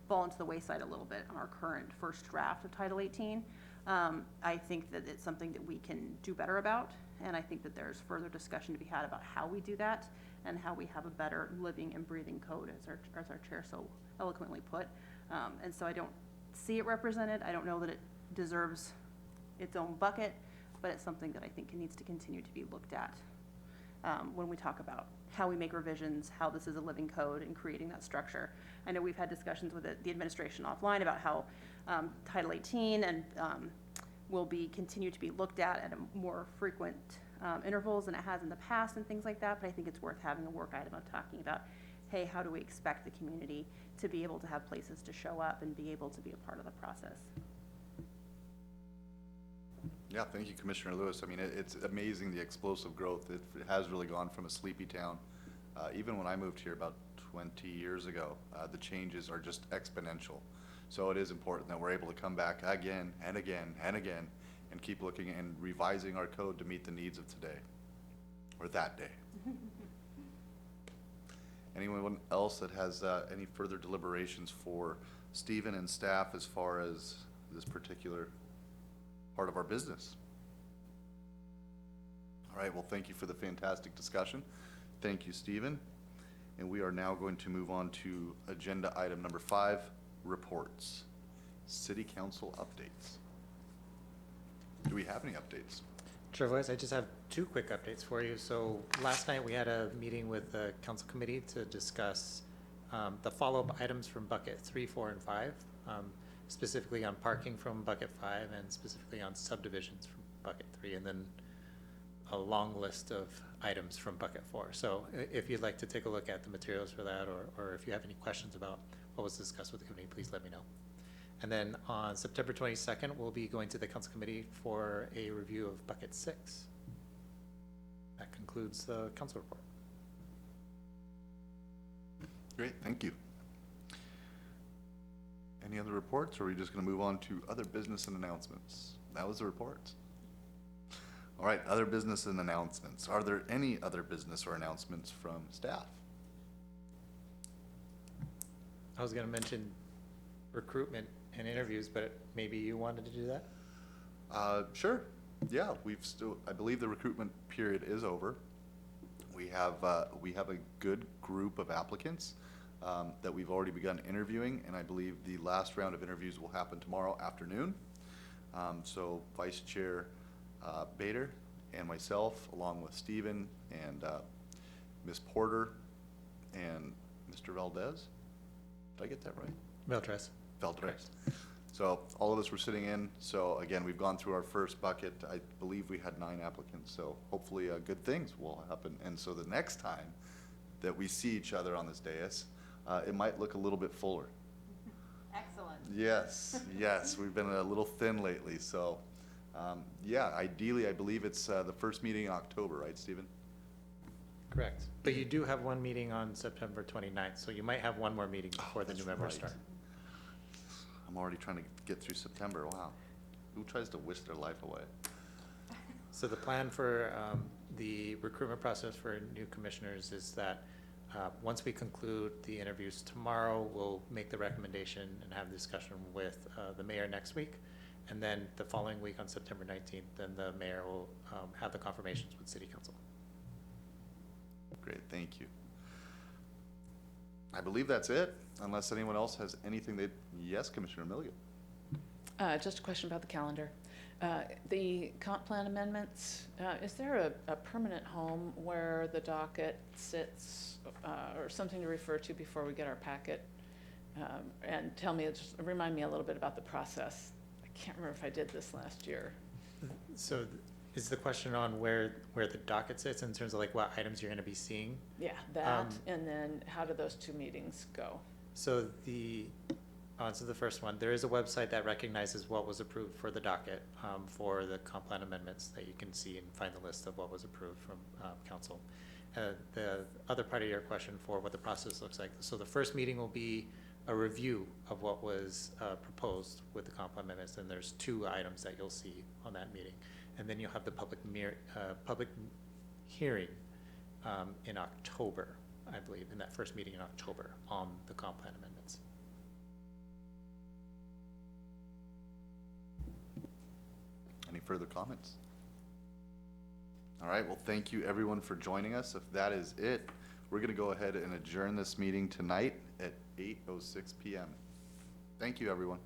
I: fallen to the wayside a little bit on our current first draft of Title 18. I think that it's something that we can do better about, and I think that there's further discussion to be had about how we do that and how we have a better living and breathing code, as our chair so eloquently put. And so I don't see it represented. I don't know that it deserves its own bucket, but it's something that I think needs to continue to be looked at when we talk about how we make revisions, how this is a living code, and creating that structure. I know we've had discussions with the administration offline about how Title 18 and will be continue to be looked at a more frequent intervals than it has in the past and things like that, but I think it's worth having a work item of talking about, hey, how do we expect the community to be able to have places to show up and be able to be a part of the process?
A: yeah, thank you, Commissioner Lewis. I mean, it's amazing the explosive growth. It has really gone from a sleepy town. Even when I moved here about 20 years ago, the changes are just exponential. So it is important that we're able to come back again and again and again and keep looking and revising our code to meet the needs of today, or that day. Anyone else that has any further deliberations for Stephen and staff as far as this particular part of our business? All right, well, thank you for the fantastic discussion. Thank you, Stephen. And we are now going to move on to agenda item number 5, reports. City Council updates. Do we have any updates?
G: Chair Voice, I just have 2 quick updates for you. So last night we had a meeting with the council committee to discuss the follow-up items from bucket 3, 4, and 5, specifically on parking from bucket 5 and specifically on subdivisions from bucket 3, and then a long list of items from bucket 4. So if you'd like to take a look at the materials for that, or if you have any questions about what was discussed with the committee, please let me know. And then on September 22nd, we'll be going to the council committee for a review of bucket 6. That concludes the council report.
A: Great, thank you. Any other reports, or are we just going to move on to other business and announcements? That was the reports. All right, other business and announcements. Are there any other business or announcements from staff?
G: I was going to mention recruitment and interviews, but maybe you wanted to do that?
A: Sure. Yeah, I believe the recruitment period is over. We have a good group of applicants that we've already begun interviewing, and I believe the last round of interviews will happen tomorrow afternoon. So Vice Chair Bader and myself, along with Stephen and Ms. Porter and Mr. Valdez. Did I get that right?
G: Beltres.
A: Valdez. So all of us were sitting in. So again, we've gone through our first bucket. I believe we had 9 applicants. So hopefully good things will happen. And so the next time that we see each other on this dais, it might look a little bit fuller.
I: Excellent.
A: Yes, yes. We've been a little thin lately. So yeah, ideally, I believe it's the first meeting in October, right, Stephen?
G: Correct. But you do have one meeting on September 29th, so you might have one more meeting before the new
A: that's
G: members
A: right.
G: start.
A: I'm already trying to get through September. Wow. Who tries to wish their life away?
G: So the plan for the recruitment process for new commissioners is that once we conclude the interviews tomorrow, we'll make the recommendation and have a discussion with the mayor next week. And then the following week on September 19th, then the mayor will have the confirmations with city council.
A: Great, thank you. I believe that's it, unless anyone else has anything yes, Commissioner Milligan.
H: Just a question about the calendar. The comp plan amendments, is there a permanent home where the docket sits, or something to refer to before we get our packet? And just remind me a little bit about the process. I can't remember if I did this last year.
G: So is the question on where the docket sits in terms of like what items you're going to be seeing?
H: Yeah, that, and then how do those 2 meetings go?
G: So so the first one, there is a website that recognizes what was approved for the docket for the comp plan amendments that you can see and find the list of what was approved from council. The other part of your question for what the process looks like. So the first meeting will be a review of what was proposed with the comp plan amendments, and there's 2 items that you'll see on that meeting. And then you'll have the public hearing in October, I believe, in that first meeting in October on the comp plan amendments.
A: Any further comments? All right, well, thank you everyone for joining us. If that is it, we're going to go ahead and adjourn this meeting tonight at 8:06 p.m. Thank you, everyone.